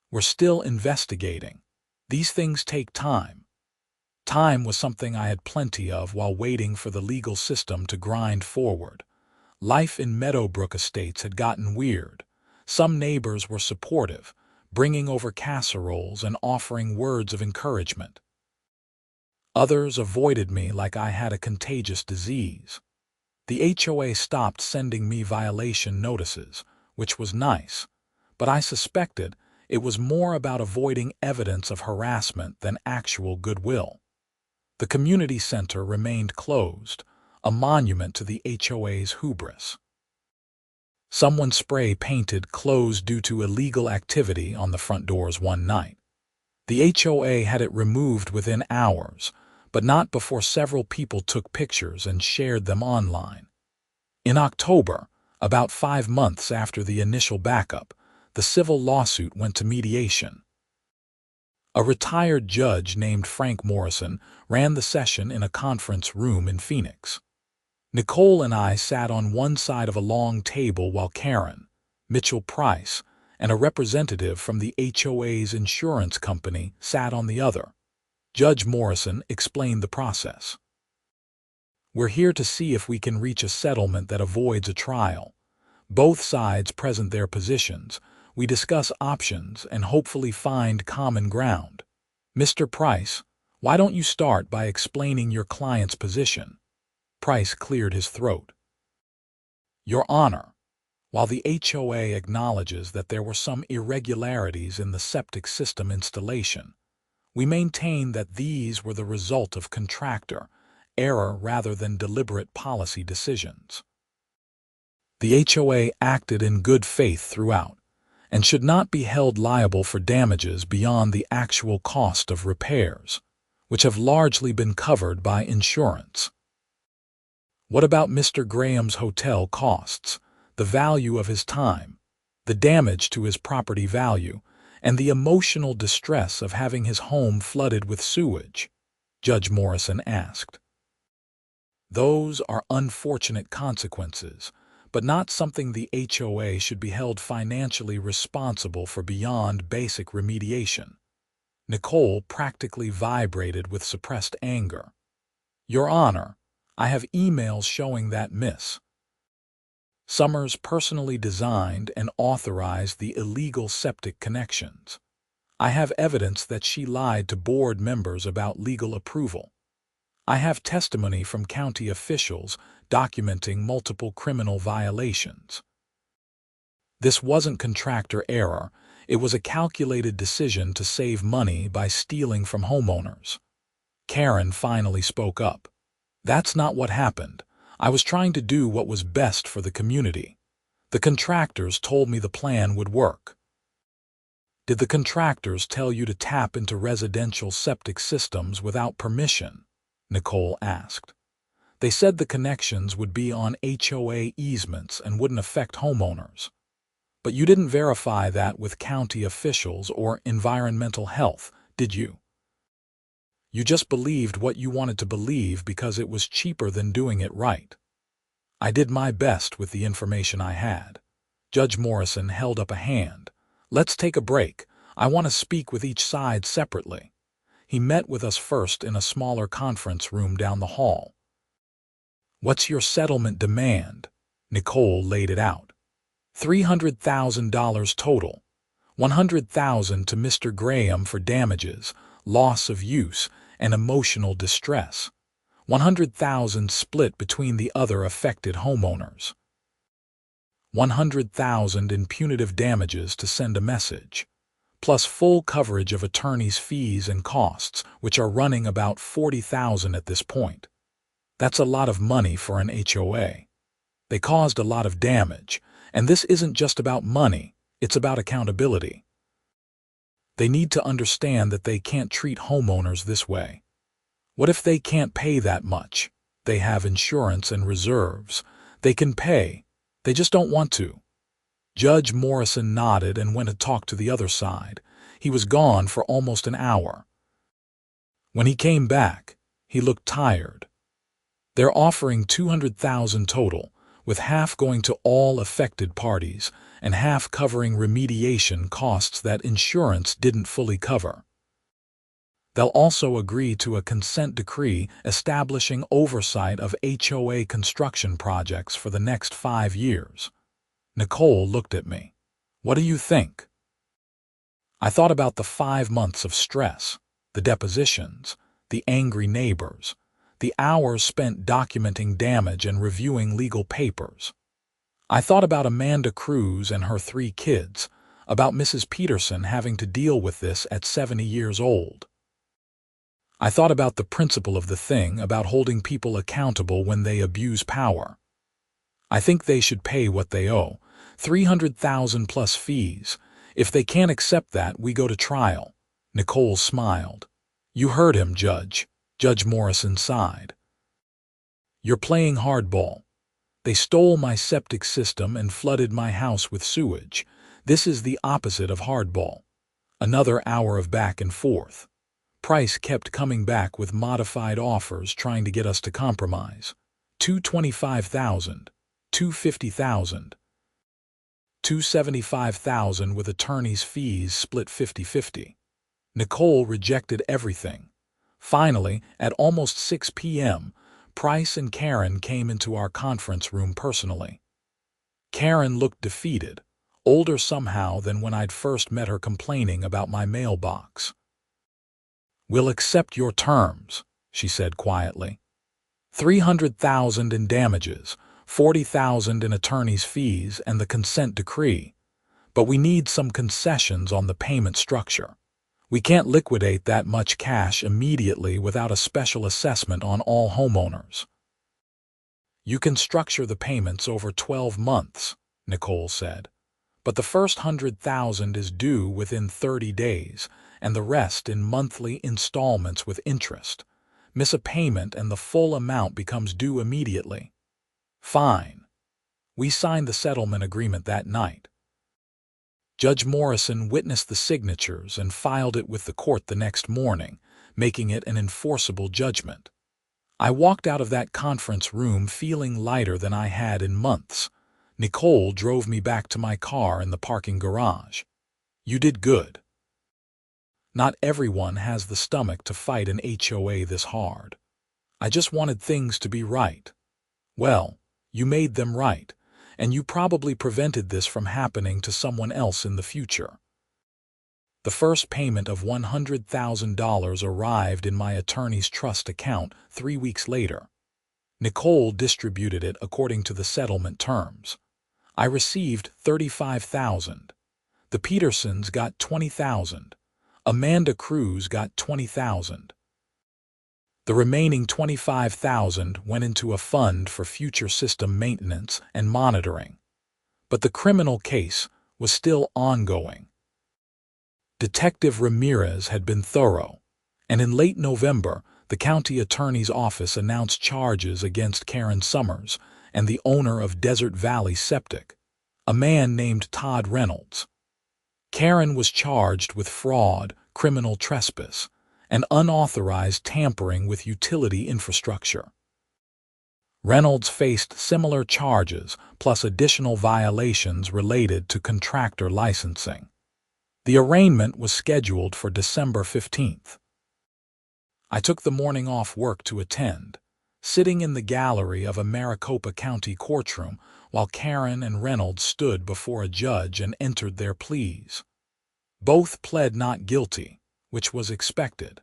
We're still investigating. These things take time. Time was something I had plenty of while waiting for the legal system to grind forward. Life in Meadowbrook Estates had gotten weird. Some neighbors were supportive, bringing over casseroles and offering words of encouragement. Others avoided me like I had a contagious disease. The HOA stopped sending me violation notices, which was nice, but I suspected it was more about avoiding evidence of harassment than actual goodwill. The community center remained closed, a monument to the HOA's hubris. Someone spray-painted "closed due to illegal activity" on the front doors one night. The HOA had it removed within hours, but not before several people took pictures and shared them online. In October, about 5 months after the initial backup, the civil lawsuit went to mediation. A retired judge named Frank Morrison ran the session in a conference room in Phoenix. Nicole and I sat on one side of a long table while Karen, Mitchell Price, and a representative from the HOA's insurance company sat on the other. Judge Morrison explained the process. "We're here to see if we can reach a settlement that avoids a trial. Both sides present their positions. We discuss options and hopefully find common ground. Mr. Price, why don't you start by explaining your client's position?" Price cleared his throat. "Your Honor, while the HOA acknowledges that there were some irregularities in the septic system installation, we maintain that these were the result of contractor error rather than deliberate policy decisions. The HOA acted in good faith throughout, and should not be held liable for damages beyond the actual cost of repairs, which have largely been covered by insurance. What about Mr. Graham's hotel costs, the value of his time, the damage to his property value, and the emotional distress of having his home flooded with sewage? Judge Morrison asked. Those are unfortunate consequences, but not something the HOA should be held financially responsible for beyond basic remediation. Nicole practically vibrated with suppressed anger. Your Honor, I have emails showing that Miss Summers personally designed and authorized the illegal septic connections. I have evidence that she lied to board members about legal approval. I have testimony from county officials documenting multiple criminal violations. This wasn't contractor error, it was a calculated decision to save money by stealing from homeowners. Karen finally spoke up. That's not what happened. I was trying to do what was best for the community. The contractors told me the plan would work. Did the contractors tell you to tap into residential septic systems without permission? Nicole asked. They said the connections would be on HOA easements and wouldn't affect homeowners. But you didn't verify that with county officials or environmental health, did you? You just believed what you wanted to believe because it was cheaper than doing it right. I did my best with the information I had. Judge Morrison held up a hand. Let's take a break. I want to speak with each side separately. He met with us first in a smaller conference room down the hall. What's your settlement demand? Nicole laid it out. $300,000 total. $100,000 to Mr. Graham for damages, loss of use, and emotional distress. $100,000 split between the other affected homeowners. $100,000 in punitive damages to send a message, plus full coverage of attorney's fees and costs, which are running about $40,000 at this point. That's a lot of money for an HOA. They caused a lot of damage, and this isn't just about money, it's about accountability. They need to understand that they can't treat homeowners this way. What if they can't pay that much? They have insurance and reserves. They can pay. They just don't want to. Judge Morrison nodded and went to talk to the other side. He was gone for almost an hour. When he came back, he looked tired. They're offering $200,000 total, with half going to all affected parties and half covering remediation costs that insurance didn't fully cover. They'll also agree to a consent decree establishing oversight of HOA construction projects for the next 5 years. Nicole looked at me. What do you think? I thought about the 5 months of stress, the depositions, the angry neighbors, the hours spent documenting damage and reviewing legal papers. I thought about Amanda Cruz and her 3 kids, about Mrs. Peterson having to deal with this at 70 years old. I thought about the principle of the thing about holding people accountable when they abuse power. I think they should pay what they owe, $300,000 plus fees. If they can't accept that, we go to trial. Nicole smiled. You heard him, Judge. Judge Morrison sighed. You're playing hardball. They stole my septic system and flooded my house with sewage. This is the opposite of hardball. Another hour of back and forth. Price kept coming back with modified offers trying to get us to compromise. $225,000, $250,000, $275,000 with attorney's fees split 50-50. Nicole rejected everything. Finally, at almost 6 p.m., Price and Karen came into our conference room personally. Karen looked defeated, older somehow than when I'd first met her complaining about my mailbox. We'll accept your terms, she said quietly. $300,000 in damages, $40,000 in attorney's fees and the consent decree. But we need some concessions on the payment structure. We can't liquidate that much cash immediately without a special assessment on all homeowners. You can structure the payments over 12 months, Nicole said. But the first 100,000 is due within 30 days, and the rest in monthly installments with interest. Miss a payment and the full amount becomes due immediately. Fine. We signed the settlement agreement that night. Judge Morrison witnessed the signatures and filed it with the court the next morning, making it an enforceable judgment. I walked out of that conference room feeling lighter than I had in months. Nicole drove me back to my car in the parking garage. You did good. Not everyone has the stomach to fight an HOA this hard. I just wanted things to be right. Well, you made them right, and you probably prevented this from happening to someone else in the future. The first payment of $100,000 arrived in my attorney's trust account 3 weeks later. Nicole distributed it according to the settlement terms. I received $35,000. The Petersons got $20,000. Amanda Cruz got $20,000. The remaining $25,000 went into a fund for future system maintenance and monitoring. But the criminal case was still ongoing. Detective Ramirez had been thorough, and in late November, the county attorney's office announced charges against Karen Summers and the owner of Desert Valley Septic, a man named Todd Reynolds. Karen was charged with fraud, criminal trespass, and unauthorized tampering with utility infrastructure. Reynolds faced similar charges, plus additional violations related to contractor licensing. The arraignment was scheduled for December 15th. I took the morning off work to attend, sitting in the gallery of a Maricopa County courtroom while Karen and Reynolds stood before a judge and entered their pleas. Both pled not guilty, which was expected.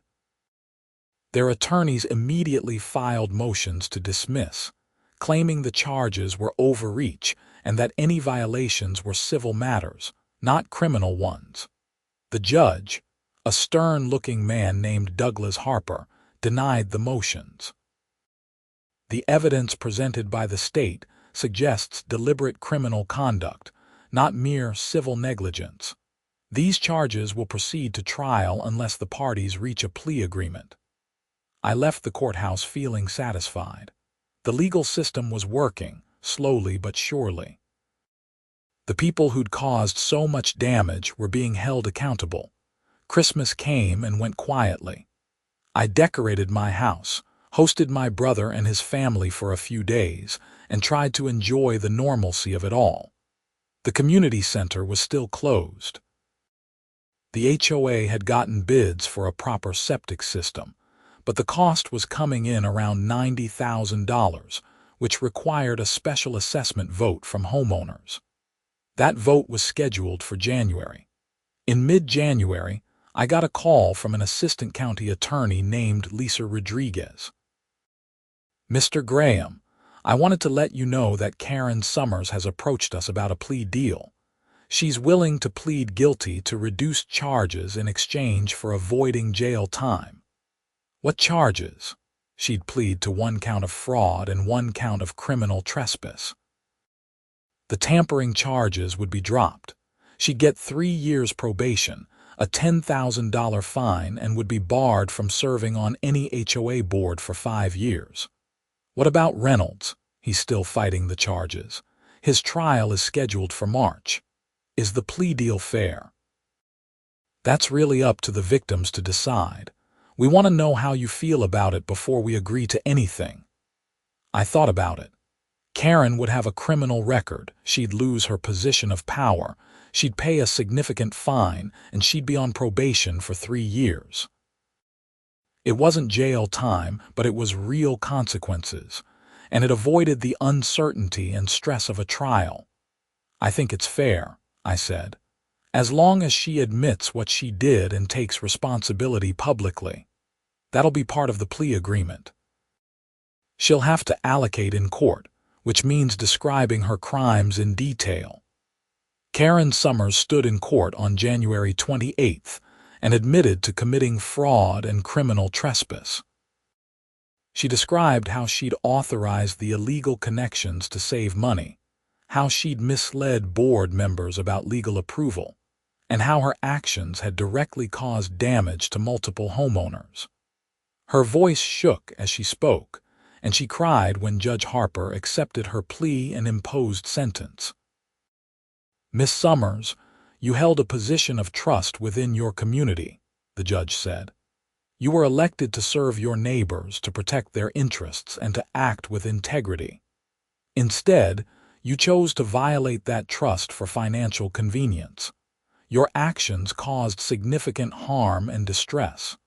Their attorneys immediately filed motions to dismiss, claiming the charges were overreach and that any violations were civil matters, not criminal ones. The judge, a stern-looking man named Douglas Harper, denied the motions. The evidence presented by the state suggests deliberate criminal conduct, not mere civil negligence. These charges will proceed to trial unless the parties reach a plea agreement. I left the courthouse feeling satisfied. The legal system was working, slowly but surely. The people who'd caused so much damage were being held accountable. Christmas came and went quietly. I decorated my house, hosted my brother and his family for a few days, and tried to enjoy the normalcy of it all. The community center was still closed. The HOA had gotten bids for a proper septic system, but the cost was coming in around $90,000, which required a special assessment vote from homeowners. That vote was scheduled for January. In mid-January, I got a call from an assistant county attorney named Lisa Rodriguez. "Mr. Graham, I wanted to let you know that Karen Summers has approached us about a plea deal. She's willing to plead guilty to reduced charges in exchange for avoiding jail time." "What charges?" "She'd plead to 1 count of fraud and 1 count of criminal trespass. The tampering charges would be dropped. She'd get 3 years probation, a $10,000 fine, and would be barred from serving on any HOA board for 5 years. "What about Reynolds? He's still fighting the charges. His trial is scheduled for March. Is the plea deal fair?" "That's really up to the victims to decide. We want to know how you feel about it before we agree to anything." I thought about it. Karen would have a criminal record, she'd lose her position of power, she'd pay a significant fine, and she'd be on probation for 3 years. It wasn't jail time, but it was real consequences, and it avoided the uncertainty and stress of a trial. "I think it's fair," I said, "as long as she admits what she did and takes responsibility publicly. That'll be part of the plea agreement. She'll have to allocate in court, which means describing her crimes in detail." Karen Summers stood in court on January 28th and admitted to committing fraud and criminal trespass. She described how she'd authorized the illegal connections to save money, how she'd misled board members about legal approval, and how her actions had directly caused damage to multiple homeowners. Her voice shook as she spoke, and she cried when Judge Harper accepted her plea and imposed sentence. "Miss Summers, you held a position of trust within your community," the judge said. "You were elected to serve your neighbors, to protect their interests, and to act with integrity. Instead, you chose to violate that trust for financial convenience. Your actions caused significant harm and distress.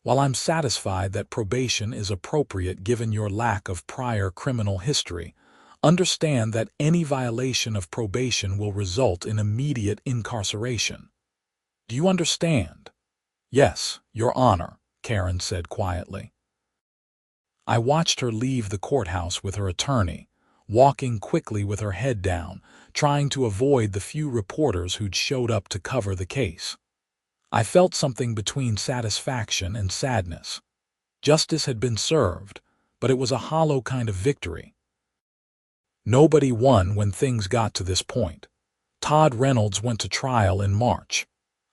While I'm satisfied that probation is appropriate given your lack of prior criminal history, understand that any violation of probation will result in immediate incarceration. Do you understand?" "Yes, Your Honor," Karen said quietly. I watched her leave the courthouse with her attorney, walking quickly with her head down, trying to avoid the few reporters who'd showed up to cover the case. I felt something between satisfaction and sadness. Justice had been served, but it was a hollow kind of victory. Nobody won when things got to this point. Todd Reynolds went to trial in March.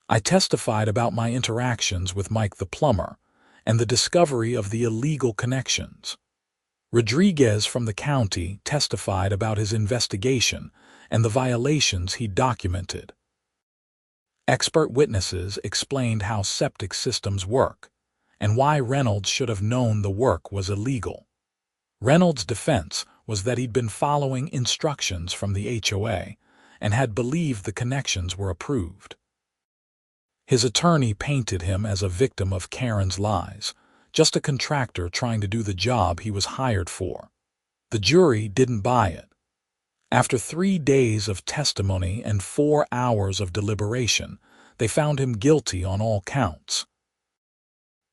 I testified about my interactions with Mike the plumber and the discovery of the illegal connections. Rodriguez from the county testified about his investigation and the violations he documented. Expert witnesses explained how septic systems work and why Reynolds should have known the work was illegal. Reynolds' defense was that he'd been following instructions from the HOA and had believed the connections were approved. His attorney painted him as a victim of Karen's lies, just a contractor trying to do the job he was hired for. The jury didn't buy it. After 3 days of testimony and 4 hours of deliberation, they found him guilty on all counts.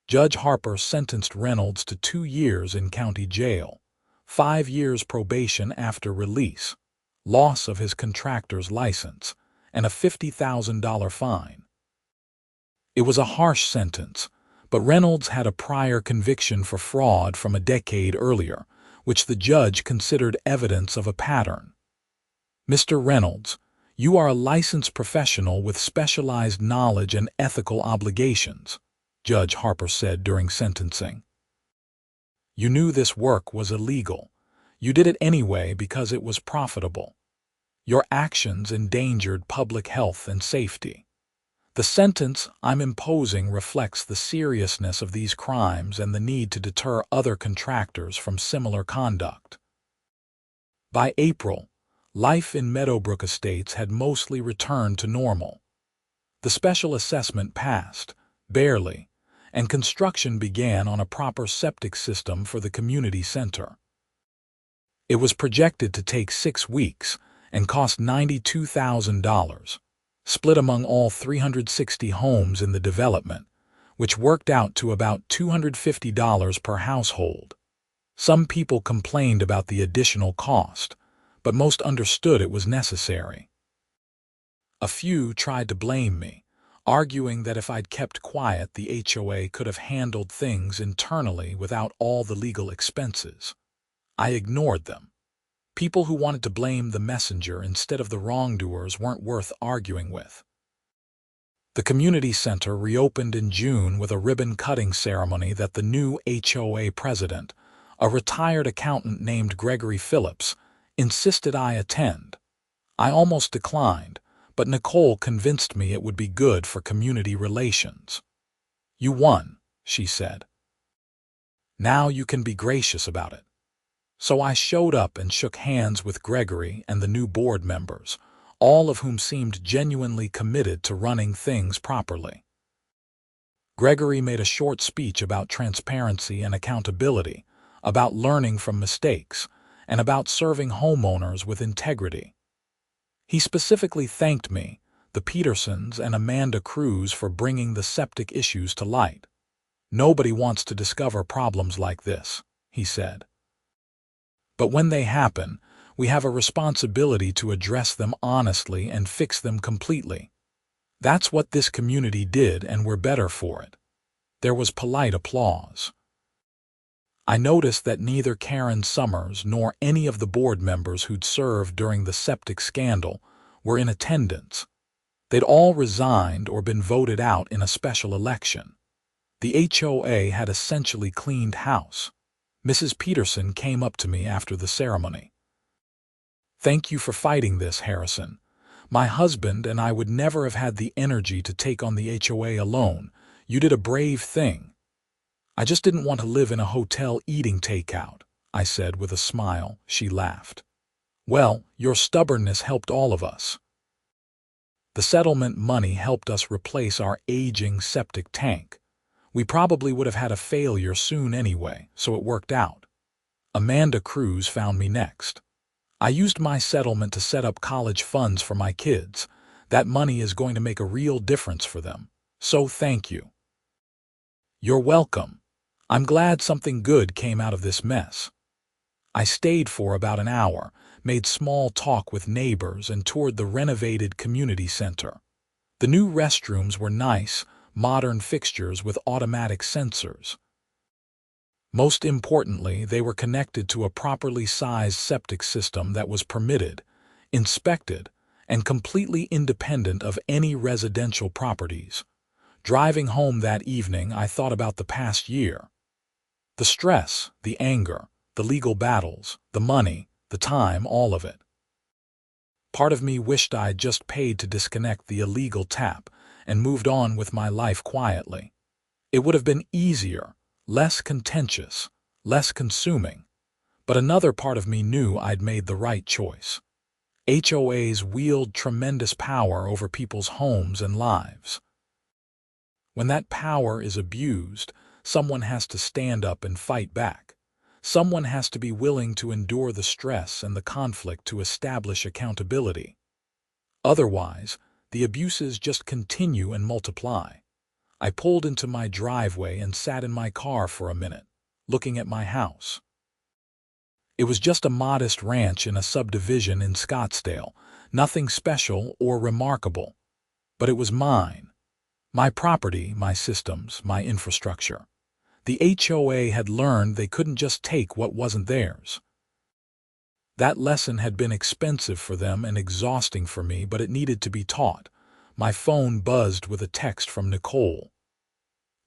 Judge Harper sentenced Reynolds to 2 years in county jail, 5 years probation after release, loss of his contractor's license, and a $50,000 fine. It was a harsh sentence, but Reynolds had a prior conviction for fraud from a decade earlier, which the judge considered evidence of a pattern. "Mr. Reynolds, you are a licensed professional with specialized knowledge and ethical obligations," Judge Harper said during sentencing. "You knew this work was illegal. You did it anyway because it was profitable. Your actions endangered public health and safety. The sentence I'm imposing reflects the seriousness of these crimes and the need to deter other contractors from similar conduct." By April, life in Meadowbrook Estates had mostly returned to normal. The special assessment passed, barely, and construction began on a proper septic system for the community center. It was projected to take 6 weeks and cost $92,000. Split among all 360 homes in the development, which worked out to about $250 per household. Some people complained about the additional cost, but most understood it was necessary. A few tried to blame me, arguing that if I'd kept quiet, the HOA could have handled things internally without all the legal expenses. I ignored them. People who wanted to blame the messenger instead of the wrongdoers weren't worth arguing with. The community center reopened in June with a ribbon-cutting ceremony that the new HOA president, a retired accountant named Gregory Phillips, insisted I attend. I almost declined, but Nicole convinced me it would be good for community relations. "You won," she said. "Now you can be gracious about it." So I showed up and shook hands with Gregory and the new board members, all of whom seemed genuinely committed to running things properly. Gregory made a short speech about transparency and accountability, about learning from mistakes, and about serving homeowners with integrity. He specifically thanked me, the Petersons, and Amanda Cruz for bringing the septic issues to light. "Nobody wants to discover problems like this," he said. "But when they happen, we have a responsibility to address them honestly and fix them completely. That's what this community did, and we're better for it." There was polite applause. I noticed that neither Karen Summers nor any of the board members who'd served during the septic scandal were in attendance. They'd all resigned or been voted out in a special election. The HOA had essentially cleaned house. Mrs. Peterson came up to me after the ceremony. "Thank you for fighting this, Harrison. My husband and I would never have had the energy to take on the HOA alone. You did a brave thing." "I just didn't want to live in a hotel eating takeout," I said with a smile. She laughed. "Well, your stubbornness helped all of us. The settlement money helped us replace our aging septic tank. We probably would have had a failure soon anyway, so it worked out." Amanda Cruz found me next. "I used my settlement to set up college funds for my kids. That money is going to make a real difference for them. So thank you." "You're welcome. I'm glad something good came out of this mess." I stayed for about an hour, made small talk with neighbors, and toured the renovated community center. The new restrooms were nice, modern fixtures with automatic sensors. Most importantly, they were connected to a properly sized septic system that was permitted, inspected, and completely independent of any residential properties. Driving home that evening, I thought about the past year. The stress, the anger, the legal battles, the money, the time, all of it. Part of me wished I'd just paid to disconnect the illegal tap and moved on with my life quietly. It would have been easier, less contentious, less consuming. But another part of me knew I'd made the right choice. HOAs wield tremendous power over people's homes and lives. When that power is abused, someone has to stand up and fight back. Someone has to be willing to endure the stress and the conflict to establish accountability. Otherwise, the abuses just continue and multiply. I pulled into my driveway and sat in my car for a minute, looking at my house. It was just a modest ranch in a subdivision in Scottsdale, nothing special or remarkable. But it was mine. My property, my systems, my infrastructure. The HOA had learned they couldn't just take what wasn't theirs. That lesson had been expensive for them and exhausting for me, but it needed to be taught. My phone buzzed with a text from Nicole.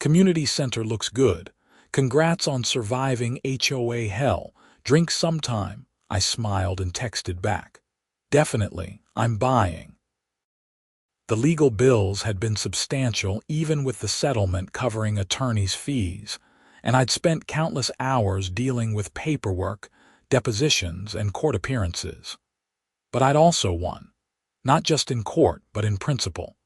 "Community center looks good. Congrats on surviving HOA hell. Drink sometime." I smiled and texted back. "Definitely, I'm buying." The legal bills had been substantial, even with the settlement covering attorneys' fees, and I'd spent countless hours dealing with paperwork, depositions, and court appearances. But I'd also won, not just in court, but in principle.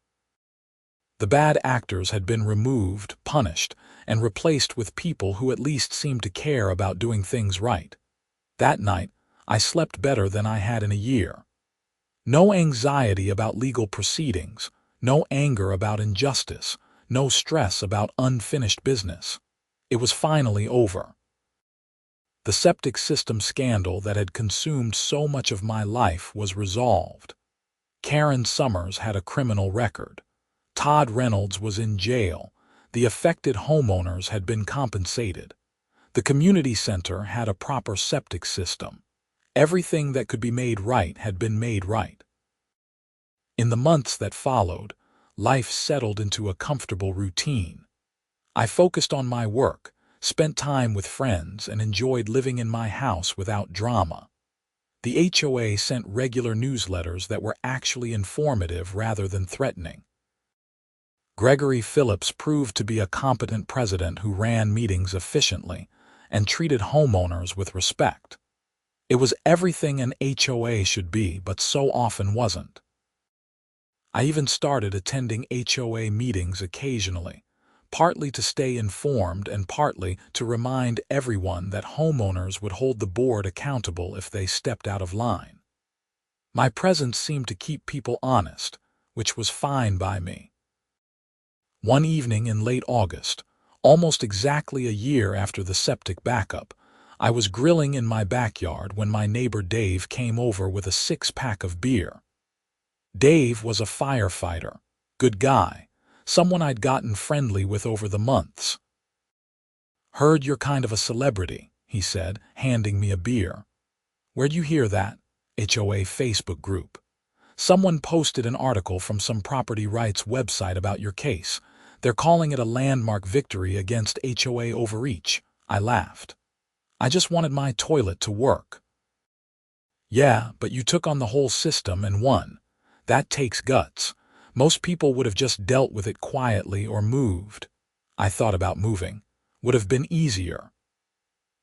The bad actors had been removed, punished, and replaced with people who at least seemed to care about doing things right. That night, I slept better than I had in a year. No anxiety about legal proceedings, no anger about injustice, no stress about unfinished business. It was finally over. The septic system scandal that had consumed so much of my life was resolved. Karen Summers had a criminal record. Todd Reynolds was in jail. The affected homeowners had been compensated. The community center had a proper septic system. Everything that could be made right had been made right. In the months that followed, life settled into a comfortable routine. I focused on my work, spent time with friends, and enjoyed living in my house without drama. The HOA sent regular newsletters that were actually informative rather than threatening. Gregory Phillips proved to be a competent president who ran meetings efficiently and treated homeowners with respect. It was everything an HOA should be, but so often wasn't. I even started attending HOA meetings occasionally, partly to stay informed and partly to remind everyone that homeowners would hold the board accountable if they stepped out of line. My presence seemed to keep people honest, which was fine by me. One evening in late August, almost exactly a year after the septic backup, I was grilling in my backyard when my neighbor Dave came over with a six-pack of beer. Dave was a firefighter, good guy, someone I'd gotten friendly with over the months. "Heard you're kind of a celebrity," he said, handing me a beer. "Where'd you hear that?" "HOA Facebook group. Someone posted an article from some property rights website about your case. They're calling it a landmark victory against HOA overreach." I laughed. "I just wanted my toilet to work." "Yeah, but you took on the whole system and won. That takes guts. Most people would have just dealt with it quietly or moved." I thought about moving. Would have been easier.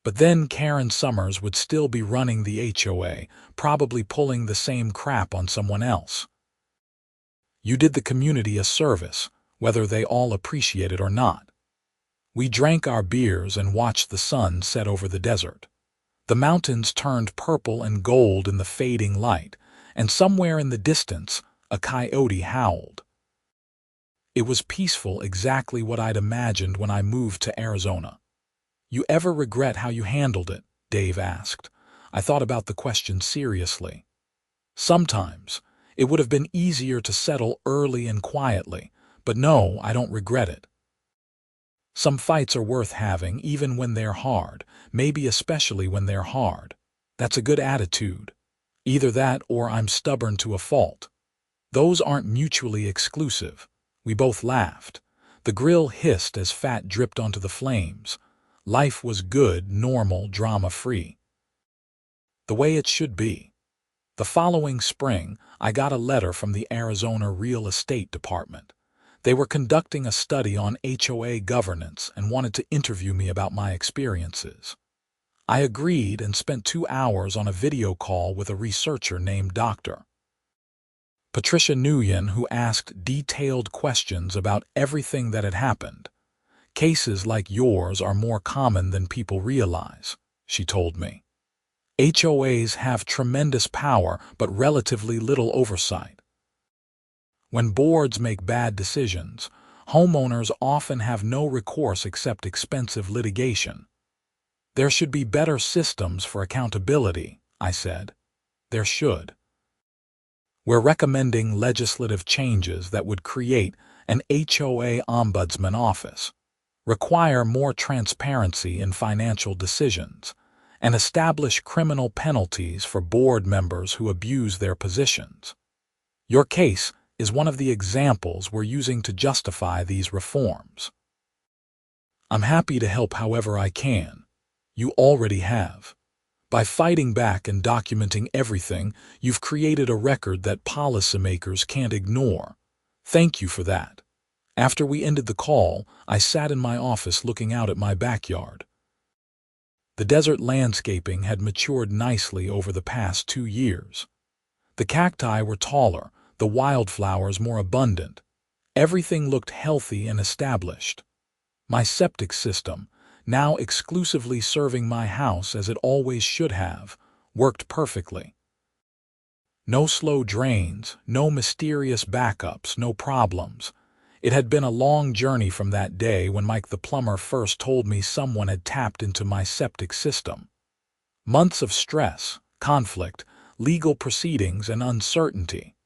But then Karen Summers would still be running the HOA, probably pulling the same crap on someone else. "You did the community a service, whether they all appreciate it or not." We drank our beers and watched the sun set over the desert. The mountains turned purple and gold in the fading light, and somewhere in the distance, a coyote howled. It was peaceful, exactly what I'd imagined when I moved to Arizona. "You ever regret how you handled it?" Dave asked. I thought about the question seriously. "Sometimes. It would have been easier to settle early and quietly, but no, I don't regret it. Some fights are worth having even when they're hard, maybe especially when they're hard. That's a good attitude. Either that or I'm stubborn to a fault. Those aren't mutually exclusive." We both laughed. The grill hissed as fat dripped onto the flames. Life was good, normal, drama-free. The way it should be. The following spring, I got a letter from the Arizona Real Estate Department. They were conducting a study on HOA governance and wanted to interview me about my experiences. I agreed and spent 2 hours on a video call with a researcher named Dr. Patricia Nguyen, who asked detailed questions about everything that had happened. "Cases like yours are more common than people realize," she told me. "HOAs have tremendous power but relatively little oversight. When boards make bad decisions, homeowners often have no recourse except expensive litigation. There should be better systems for accountability," I said. "There should. We're recommending legislative changes that would create an HOA ombudsman office, require more transparency in financial decisions, and establish criminal penalties for board members who abuse their positions. Your case is one of the examples we're using to justify these reforms. I'm happy to help however I can. You already have. By fighting back and documenting everything, you've created a record that policymakers can't ignore. Thank you for that." After we ended the call, I sat in my office looking out at my backyard. The desert landscaping had matured nicely over the past 2 years. The cacti were taller, the wildflowers more abundant. Everything looked healthy and established. My septic system, now exclusively serving my house as it always should have, worked perfectly. No slow drains, no mysterious backups, no problems. It had been a long journey from that day when Mike the plumber first told me someone had tapped into my septic system. Months of stress, conflict, legal proceedings, and uncertainty.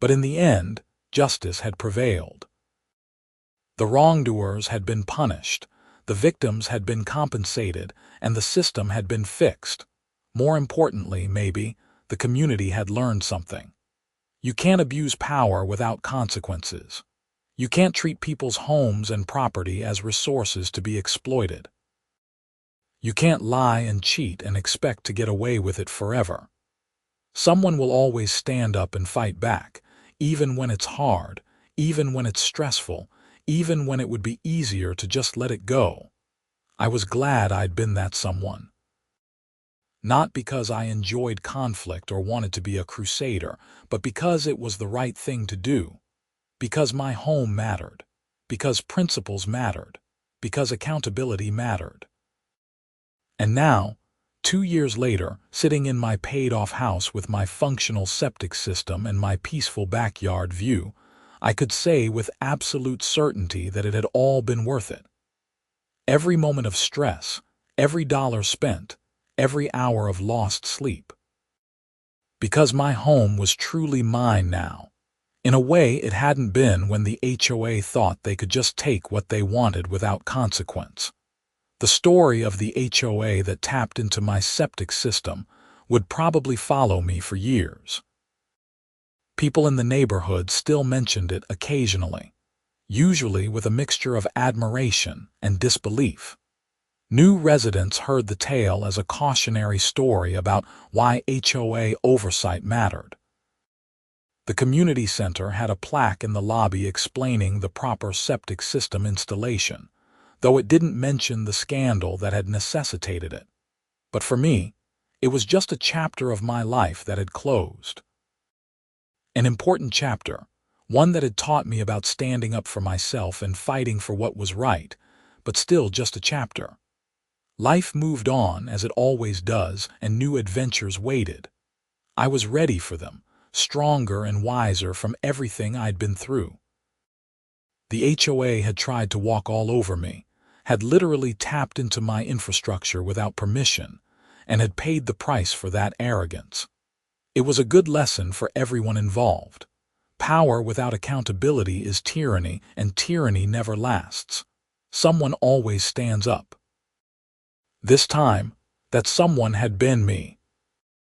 But in the end, justice had prevailed. The wrongdoers had been punished, the victims had been compensated, and the system had been fixed. More importantly, maybe, the community had learned something. You can't abuse power without consequences. You can't treat people's homes and property as resources to be exploited. You can't lie and cheat and expect to get away with it forever. Someone will always stand up and fight back, even when it's hard, even when it's stressful, even when it would be easier to just let it go. I was glad I'd been that someone. Not because I enjoyed conflict or wanted to be a crusader, but because it was the right thing to do. Because my home mattered. Because principles mattered. Because accountability mattered. And now, 2 years later, sitting in my paid-off house with my functional septic system and my peaceful backyard view, I could say with absolute certainty that it had all been worth it. Every moment of stress, every dollar spent, every hour of lost sleep. Because my home was truly mine now, in a way it hadn't been when the HOA thought they could just take what they wanted without consequence. The story of the HOA that tapped into my septic system would probably follow me for years. People in the neighborhood still mentioned it occasionally, usually with a mixture of admiration and disbelief. New residents heard the tale as a cautionary story about why HOA oversight mattered. The community center had a plaque in the lobby explaining the proper septic system installation, though it didn't mention the scandal that had necessitated it. But for me, it was just a chapter of my life that had closed. An important chapter, one that had taught me about standing up for myself and fighting for what was right, but still just a chapter. Life moved on, as it always does, and new adventures waited. I was ready for them, stronger and wiser from everything I'd been through. The HOA had tried to walk all over me, had literally tapped into my infrastructure without permission, and had paid the price for that arrogance. It was a good lesson for everyone involved. Power without accountability is tyranny, and tyranny never lasts. Someone always stands up. This time, that someone had been me.